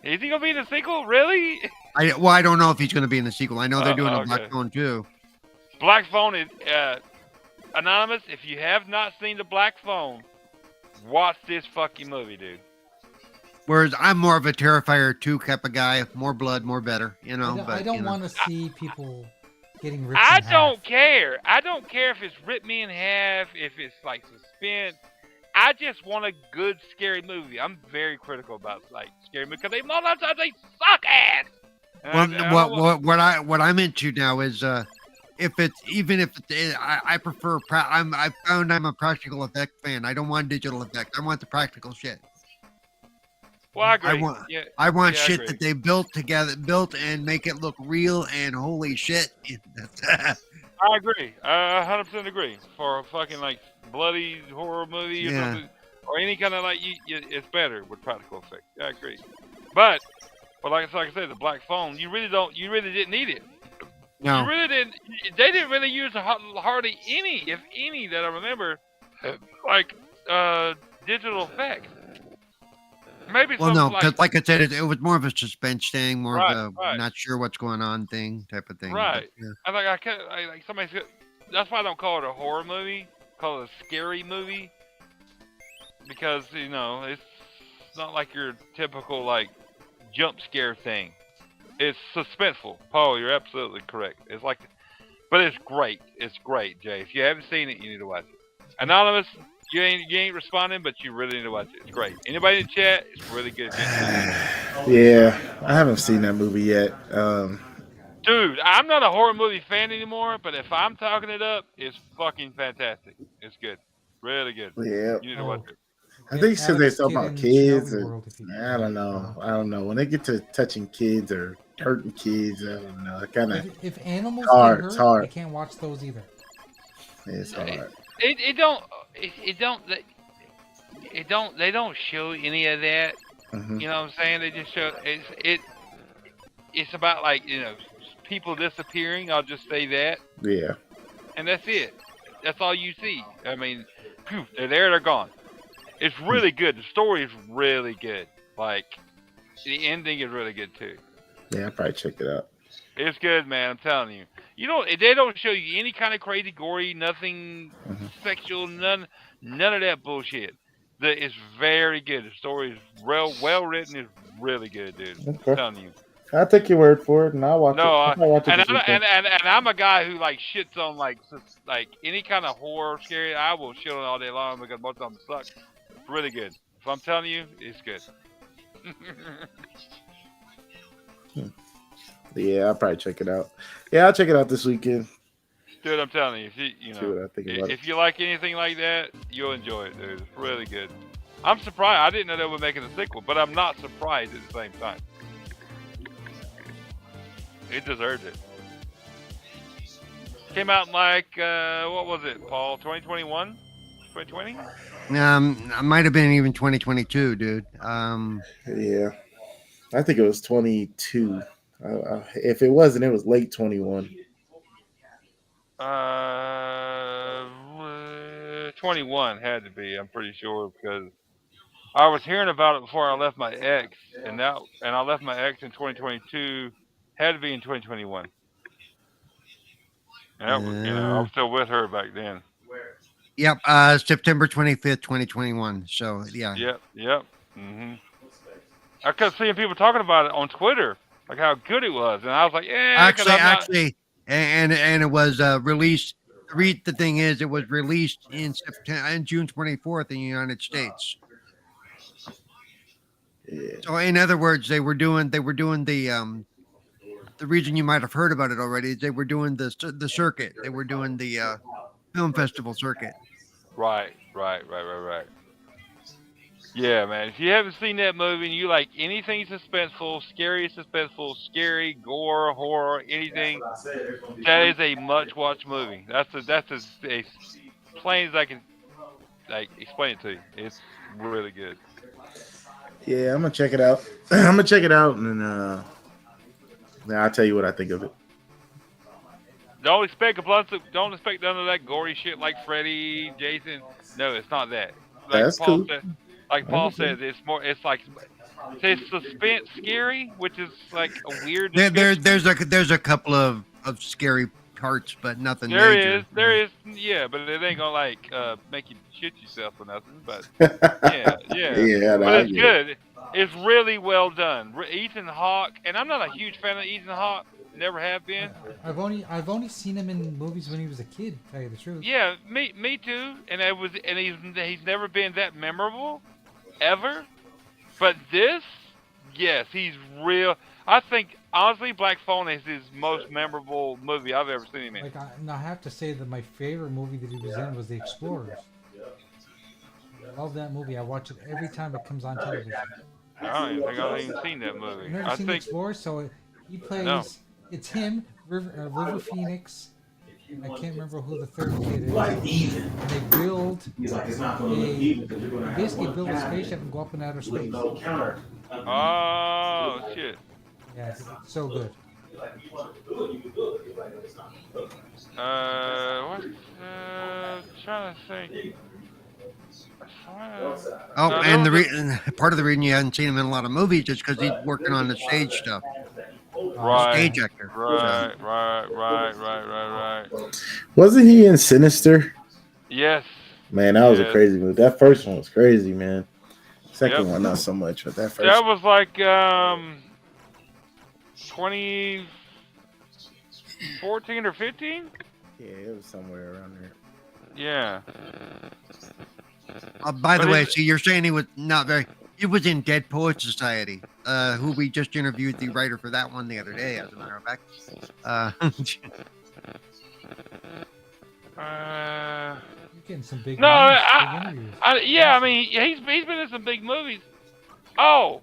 Speaker 1: is he gonna be in the sequel? Really?
Speaker 6: I don't know if he's gonna be in the sequel. I know they're doing a Black Phone too.
Speaker 1: Black Phone is Anonymous. If you have not seen The Black Phone, watch this fucking movie, dude.
Speaker 6: Whereas I'm more of a Terrifier 2 type of guy. More blood, more better.
Speaker 3: I don't want to see people getting ripped
Speaker 1: I
Speaker 3: in half.
Speaker 1: don't care. I don't care if it's ripped me in half, if it's like suspense. I just want a good scary movie. I'm very critical about like scary movies because most of the time they suck ass.
Speaker 6: What I'm into now is I prefer I found I'm a practical effect fan. I don't want digital effect. I want the practical shit.
Speaker 1: Well, I agree.
Speaker 6: I want shit that they built and make it look real and holy shit.
Speaker 1: I agree. I 100% agree. For a fucking like bloody horror movie or something, or any kind of it's better with practical effects. Yeah, I agree. But like I said, The Black Phone, you really didn't need it.
Speaker 6: No.
Speaker 1: You really didn't. They didn't really use hardly any, if any, that I remember, like digital effects. Maybe.
Speaker 6: Well, no, because like I said, it was more of a suspense thing, more of a not sure what's going on thing type of thing.
Speaker 1: Right.
Speaker 6: But,
Speaker 1: I like somebody said. That's why I don't call it a horror movie. Call it a scary movie. Because it's not like your typical like jump scare thing. It's suspenseful. Paul, you're absolutely correct. It's like, but it's great. It's great, Jay. If you haven't seen it, you need to watch it. Anonymous, you ain't responding, but you really need to watch it. It's great. Anybody in the chat? It's really good.
Speaker 5: Yeah, I haven't seen that movie yet.
Speaker 1: Dude, I'm not a horror movie fan anymore, but if I'm talking it up, it's fucking fantastic. It's good. Really good.
Speaker 5: Yeah.
Speaker 1: You need to watch it.
Speaker 5: I think it's because they talk about kids. I don't know. When they get to touching kids or hurting kids, I don't know. It kind of
Speaker 3: if animals
Speaker 5: hard.
Speaker 3: Get
Speaker 5: It's
Speaker 3: hurt,
Speaker 5: hard.
Speaker 3: I can't watch those either.
Speaker 5: It's hard.
Speaker 1: They don't show any of that.
Speaker 5: Mm-hmm.
Speaker 1: You know what I'm saying? They just show it's about like people disappearing. I'll just say that.
Speaker 5: Yeah.
Speaker 1: And that's it. That's all you see. I mean, phew, they're there, they're gone. It's really good. The story is really good. Like, the ending is really good too.
Speaker 5: Yeah, I'll probably check it out.
Speaker 1: It's good, man. I'm telling you. They don't show you any kind of crazy, gory, nothing sexual, none of that bullshit. It's very good. The story is well written. It's really good, dude.
Speaker 5: Okay.
Speaker 1: I'm telling you.
Speaker 5: I'll take your word for it, and I'll watch it. I'll watch it
Speaker 1: And I'm a guy who like shits on like any kind of horror, scary. I will shit on all day long because most of them suck. It's really good. If I'm telling you, it's good.
Speaker 5: Yeah, I'll probably check it out. Yeah, I'll check it out this weekend.
Speaker 1: Dude, I'm telling you, if you like anything like that, you'll enjoy it, dude. It's really good. I'm surprised. I didn't know they were making a sequel, but I'm not surprised at the same time. It deserved it. Came out in like, what was it, Paul? 2021? 2020?
Speaker 6: It might have been even 2022, dude.
Speaker 5: Yeah. I think it was 22. If it wasn't, it was late 21.
Speaker 1: 21 had to be, I'm pretty sure, because I was hearing about it before I left my ex, and I left my ex in 2022. Had to be in 2021. And that was, I was still with her back then.
Speaker 6: Yep, September 25th, 2021. So, yeah.
Speaker 1: Yep. I kept seeing people talking about it on Twitter, like how good it was, and I was like, yeah.
Speaker 6: Actually, and it was released. The thing is, it was released in June 24th in the United States.
Speaker 5: Yeah.
Speaker 6: So, in other words, they were doing the reason you might have heard about it already is they were doing the circuit. They were doing the film festival circuit.
Speaker 1: Right. Yeah, man. If you haven't seen that movie and you like anything suspenseful, scary, gore, horror, anything, that is a much-watched movie. That's as plain as I can explain it to you. It's really good.
Speaker 5: Yeah, I'm gonna check it out. I'm gonna check it out, and I'll tell you what I think of it.
Speaker 1: Don't expect none of that gory shit like Freddy, Jason. No, it's not that. Like
Speaker 5: That's
Speaker 1: Paul
Speaker 5: cool.
Speaker 1: said, it's like suspense scary, which is like a weird.
Speaker 6: There's a couple of scary parts, but nothing.
Speaker 1: There is, yeah, but it ain't gonna make you shit yourself or nothing. But yeah. But it's good. It's really well done. Ethan Hawke, and I'm not a huge fan of Ethan Hawke. Never have been.
Speaker 3: I've only seen him in movies when he was a kid. To tell you the truth.
Speaker 1: Yeah, me too. And he's never been that memorable, ever. But this, yes, he's real. I think honestly, Black Phone is his most memorable movie I've ever seen him in.
Speaker 3: I have to say that my favorite movie that he was in was The Explorers. I love that movie. I watch it every time it comes on television.
Speaker 1: I don't even think I've even seen that movie.
Speaker 3: You've never seen The Explorers? So he plays. No. It's him, River Phoenix. I can't remember who the third kid is. And they basically build a spaceship and go up in outer space.
Speaker 1: Oh shit!
Speaker 3: Yeah, it's so good.
Speaker 1: Trying to think.
Speaker 6: And part of the reason you hadn't seen him in a lot of movies is because he's working on the stage stuff.
Speaker 1: Right.
Speaker 6: Stage actor.
Speaker 1: Right.
Speaker 5: Wasn't he in Sinister?
Speaker 1: Yes.
Speaker 5: Man, that was a crazy movie. That first one was crazy, man. Second one, not so much, but that first.
Speaker 1: That was like 2014 or 15.
Speaker 5: Yeah, it was somewhere around there.
Speaker 1: Yeah.
Speaker 6: By the way, you're saying he was not very. He was in Dead Poets Society, who we just interviewed the writer for that one the other day, as a matter of fact.
Speaker 3: You're getting some big.
Speaker 1: Interviews. I mean, he's been in some big movies. Oh,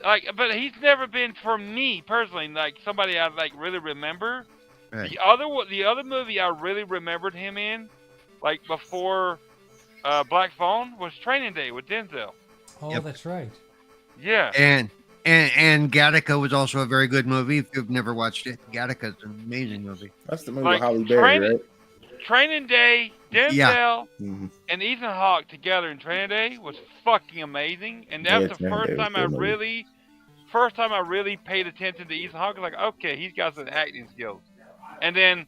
Speaker 1: but he's never been for me personally, like somebody I really remember. Right. The other movie I really remembered him in, like before Black Phone, was Training Day with Denzel.
Speaker 3: Oh, yep. That's right.
Speaker 1: Yeah.
Speaker 6: And And Gattaca was also a very good movie. If you've never watched it, Gattaca's an amazing movie.
Speaker 5: That's the movie with Halle Berry, right?
Speaker 1: Training Day, Denzel, and Ethan Hawke together in Training Day was fucking amazing. And that was the first time I really paid attention to Ethan Hawke. Like, okay, he's got some acting skills. And then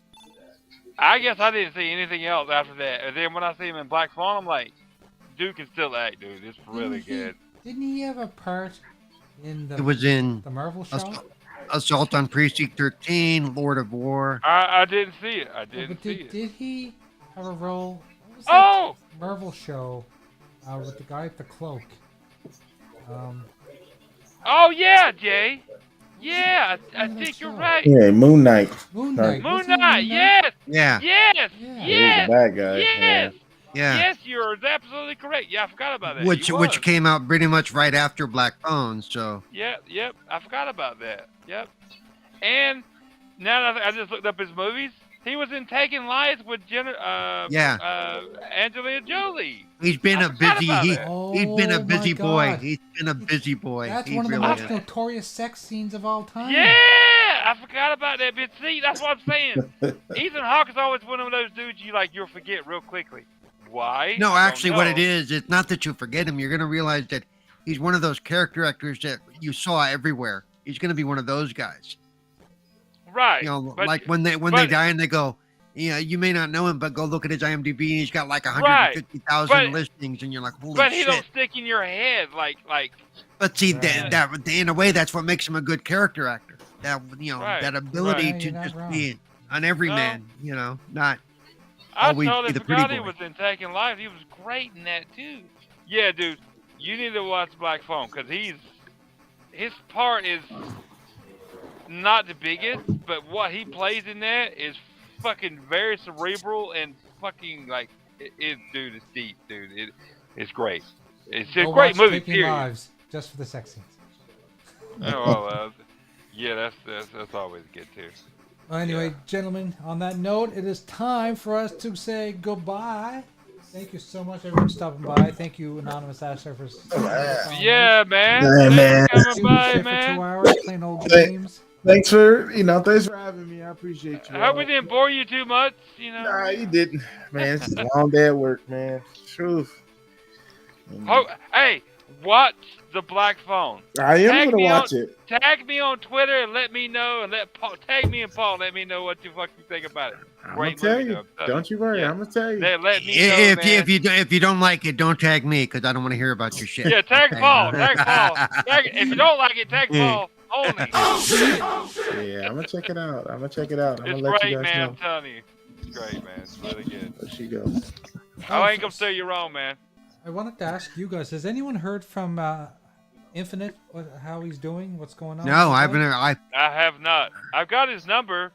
Speaker 1: I guess I didn't see anything else after that. And then when I see him in Black Swan, I'm like, dude can still act, dude. It's really good.
Speaker 3: Didn't he have a part in the?
Speaker 6: It was in
Speaker 3: the Marvel show.
Speaker 6: Assault on Precinct 13, Lord of War.
Speaker 1: I didn't see it. I didn't see it.
Speaker 3: Did he have a role? What was that Marvel show with the guy with the cloak?
Speaker 1: Oh yeah, Jay. Yeah, I think you're right.
Speaker 5: Yeah, Moon Knight.
Speaker 3: Moon Knight.
Speaker 1: Yes.
Speaker 6: Yeah.
Speaker 1: Yes.
Speaker 5: He was a bad guy.
Speaker 1: Yes.
Speaker 6: Yeah.
Speaker 1: Yes, you're absolutely correct. Yeah, I forgot about that.
Speaker 6: Which came out pretty much right after Black Phone, so.
Speaker 1: Yep. I forgot about that. Yep. And now that I just looked up his movies, he was in Taking Lives with Angelina Jolie.
Speaker 6: He's been a busy boy.
Speaker 3: God.
Speaker 6: He's been a busy boy.
Speaker 3: That's one of the most notorious sex scenes of all time.
Speaker 1: Yeah, I forgot about that. But see, that's what I'm saying. Ethan Hawke is always one of those dudes you'll forget real quickly. Why?
Speaker 6: No, actually, what it is, it's not that you forget him. You're going to realize that he's one of those character actors that you saw everywhere. He's going to be one of those guys.
Speaker 1: Right.
Speaker 6: You know, like when they die and they go, yeah, you may not know him, but go look at his IMDb and he's got like 150,000 listings, and you're like, holy shit.
Speaker 1: But he don't stick in your head like.
Speaker 6: But see, that in a way, that's what makes him a good character actor. That that ability to just be an everyman. Not.
Speaker 1: I totally forgot he was in Taking Life. He was great in that too. Yeah, dude, you need to watch Black Phone because his part is not the biggest, but what he plays in that is fucking very cerebral and fucking dude, it's deep, dude. It's great. It's a great movie.
Speaker 3: Taking Lives just for the sex scenes.
Speaker 1: Yeah, that's always good too.
Speaker 3: Well, anyway, gentlemen, on that note, it is time for us to say goodbye. Thank you so much, everyone, for stopping by. Thank you, Anonymous Asher, for
Speaker 1: yeah, man.
Speaker 5: Thanks
Speaker 1: for coming by, man.
Speaker 3: 2 hours playing old games.
Speaker 5: Thanks for having me. I appreciate you.
Speaker 1: I hope we didn't bore you too much.
Speaker 5: Nah, you didn't, man. It's a long day at work, man. Truth.
Speaker 1: Hey, watch the Black Phone.
Speaker 5: I am gonna watch it.
Speaker 1: Tag me on Twitter and let me know, and tag me and Paul. Let me know what you fucking think about it.
Speaker 5: I'm gonna tell you. Don't you worry. I'm gonna tell you.
Speaker 1: Let me know,
Speaker 6: if you don't like it, don't tag me because I don't want to hear about your shit.
Speaker 1: Yeah, tag Paul. Tag Paul. If you don't like it, tag Paul only.
Speaker 5: Yeah, I'm gonna check it out. I'm gonna
Speaker 1: It's
Speaker 5: let
Speaker 1: great,
Speaker 5: you guys
Speaker 1: man.
Speaker 5: know.
Speaker 1: I'm telling you, it's great, man. It's really good.
Speaker 5: There she goes.
Speaker 1: I ain't gonna say you're wrong, man.
Speaker 3: I wanted to ask you guys: has anyone heard from Infinite? How he's doing? What's going on?
Speaker 6: No, I haven't.
Speaker 1: I have not. I've got his number.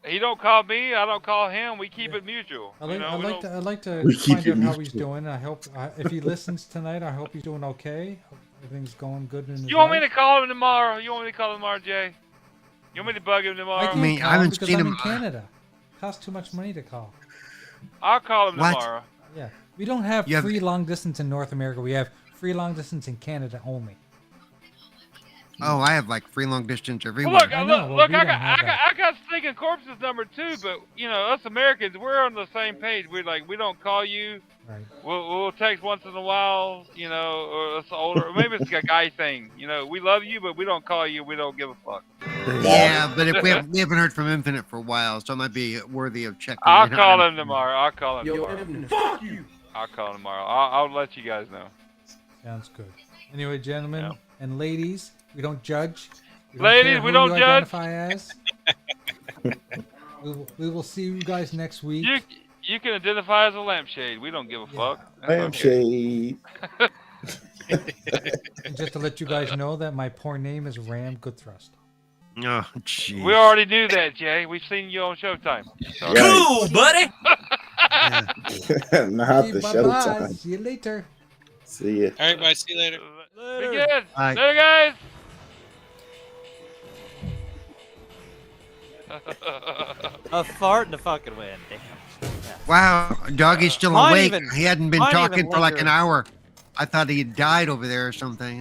Speaker 1: He don't call me. I don't call him. We keep it mutual.
Speaker 3: I'd like to find out how he's doing. I hope if he listens tonight, I hope he's doing okay. Hope everything's going good in his
Speaker 1: You want
Speaker 3: life.
Speaker 1: me to call him tomorrow? Jay? You want me to bug him tomorrow?
Speaker 3: I haven't seen him in Canada. It costs too much money to call.
Speaker 1: I'll call him tomorrow.
Speaker 3: Yeah, we don't have free long distance in North America. We have free long distance in Canada only.
Speaker 6: Oh, I have free long distance everywhere.
Speaker 1: Look, I got Stinking Corpse's number too, but us Americans, we're on the same page. We don't call you.
Speaker 3: Right.
Speaker 1: We'll text once in a while, or it's older. Maybe it's a guy thing. We love you, but we don't call you. We don't give a fuck.
Speaker 6: Yeah, but if we haven't heard from Infinite for a while, so it might be worthy of checking.
Speaker 1: I'll call him tomorrow.
Speaker 7: Fuck you.
Speaker 1: I'll call him tomorrow. I'll let you guys know.
Speaker 3: Sounds good. Anyway, gentlemen and ladies, we don't judge.
Speaker 1: We don't judge.
Speaker 3: Identify as. we will see you guys next week.
Speaker 1: You can identify as a lampshade. We don't give a fuck.
Speaker 5: Lampshade.
Speaker 3: And just to let you guys know that my porn name is Ram Goodthrust.
Speaker 6: Oh, jeez.
Speaker 1: We already knew that, Jay. We've seen you on Showtime.
Speaker 7: Cool, buddy.
Speaker 5: Not the Showtime.
Speaker 3: See you later.
Speaker 5: See ya.
Speaker 4: All right, bye. See you later.
Speaker 1: Be good.
Speaker 6: Bye.
Speaker 1: Later, guys.
Speaker 2: A fart in the fucking wind. Damn.
Speaker 6: Wow, Doggy's still awake. He hadn't been talking for like an
Speaker 2: linger.
Speaker 6: hour. I thought he had died over there or something.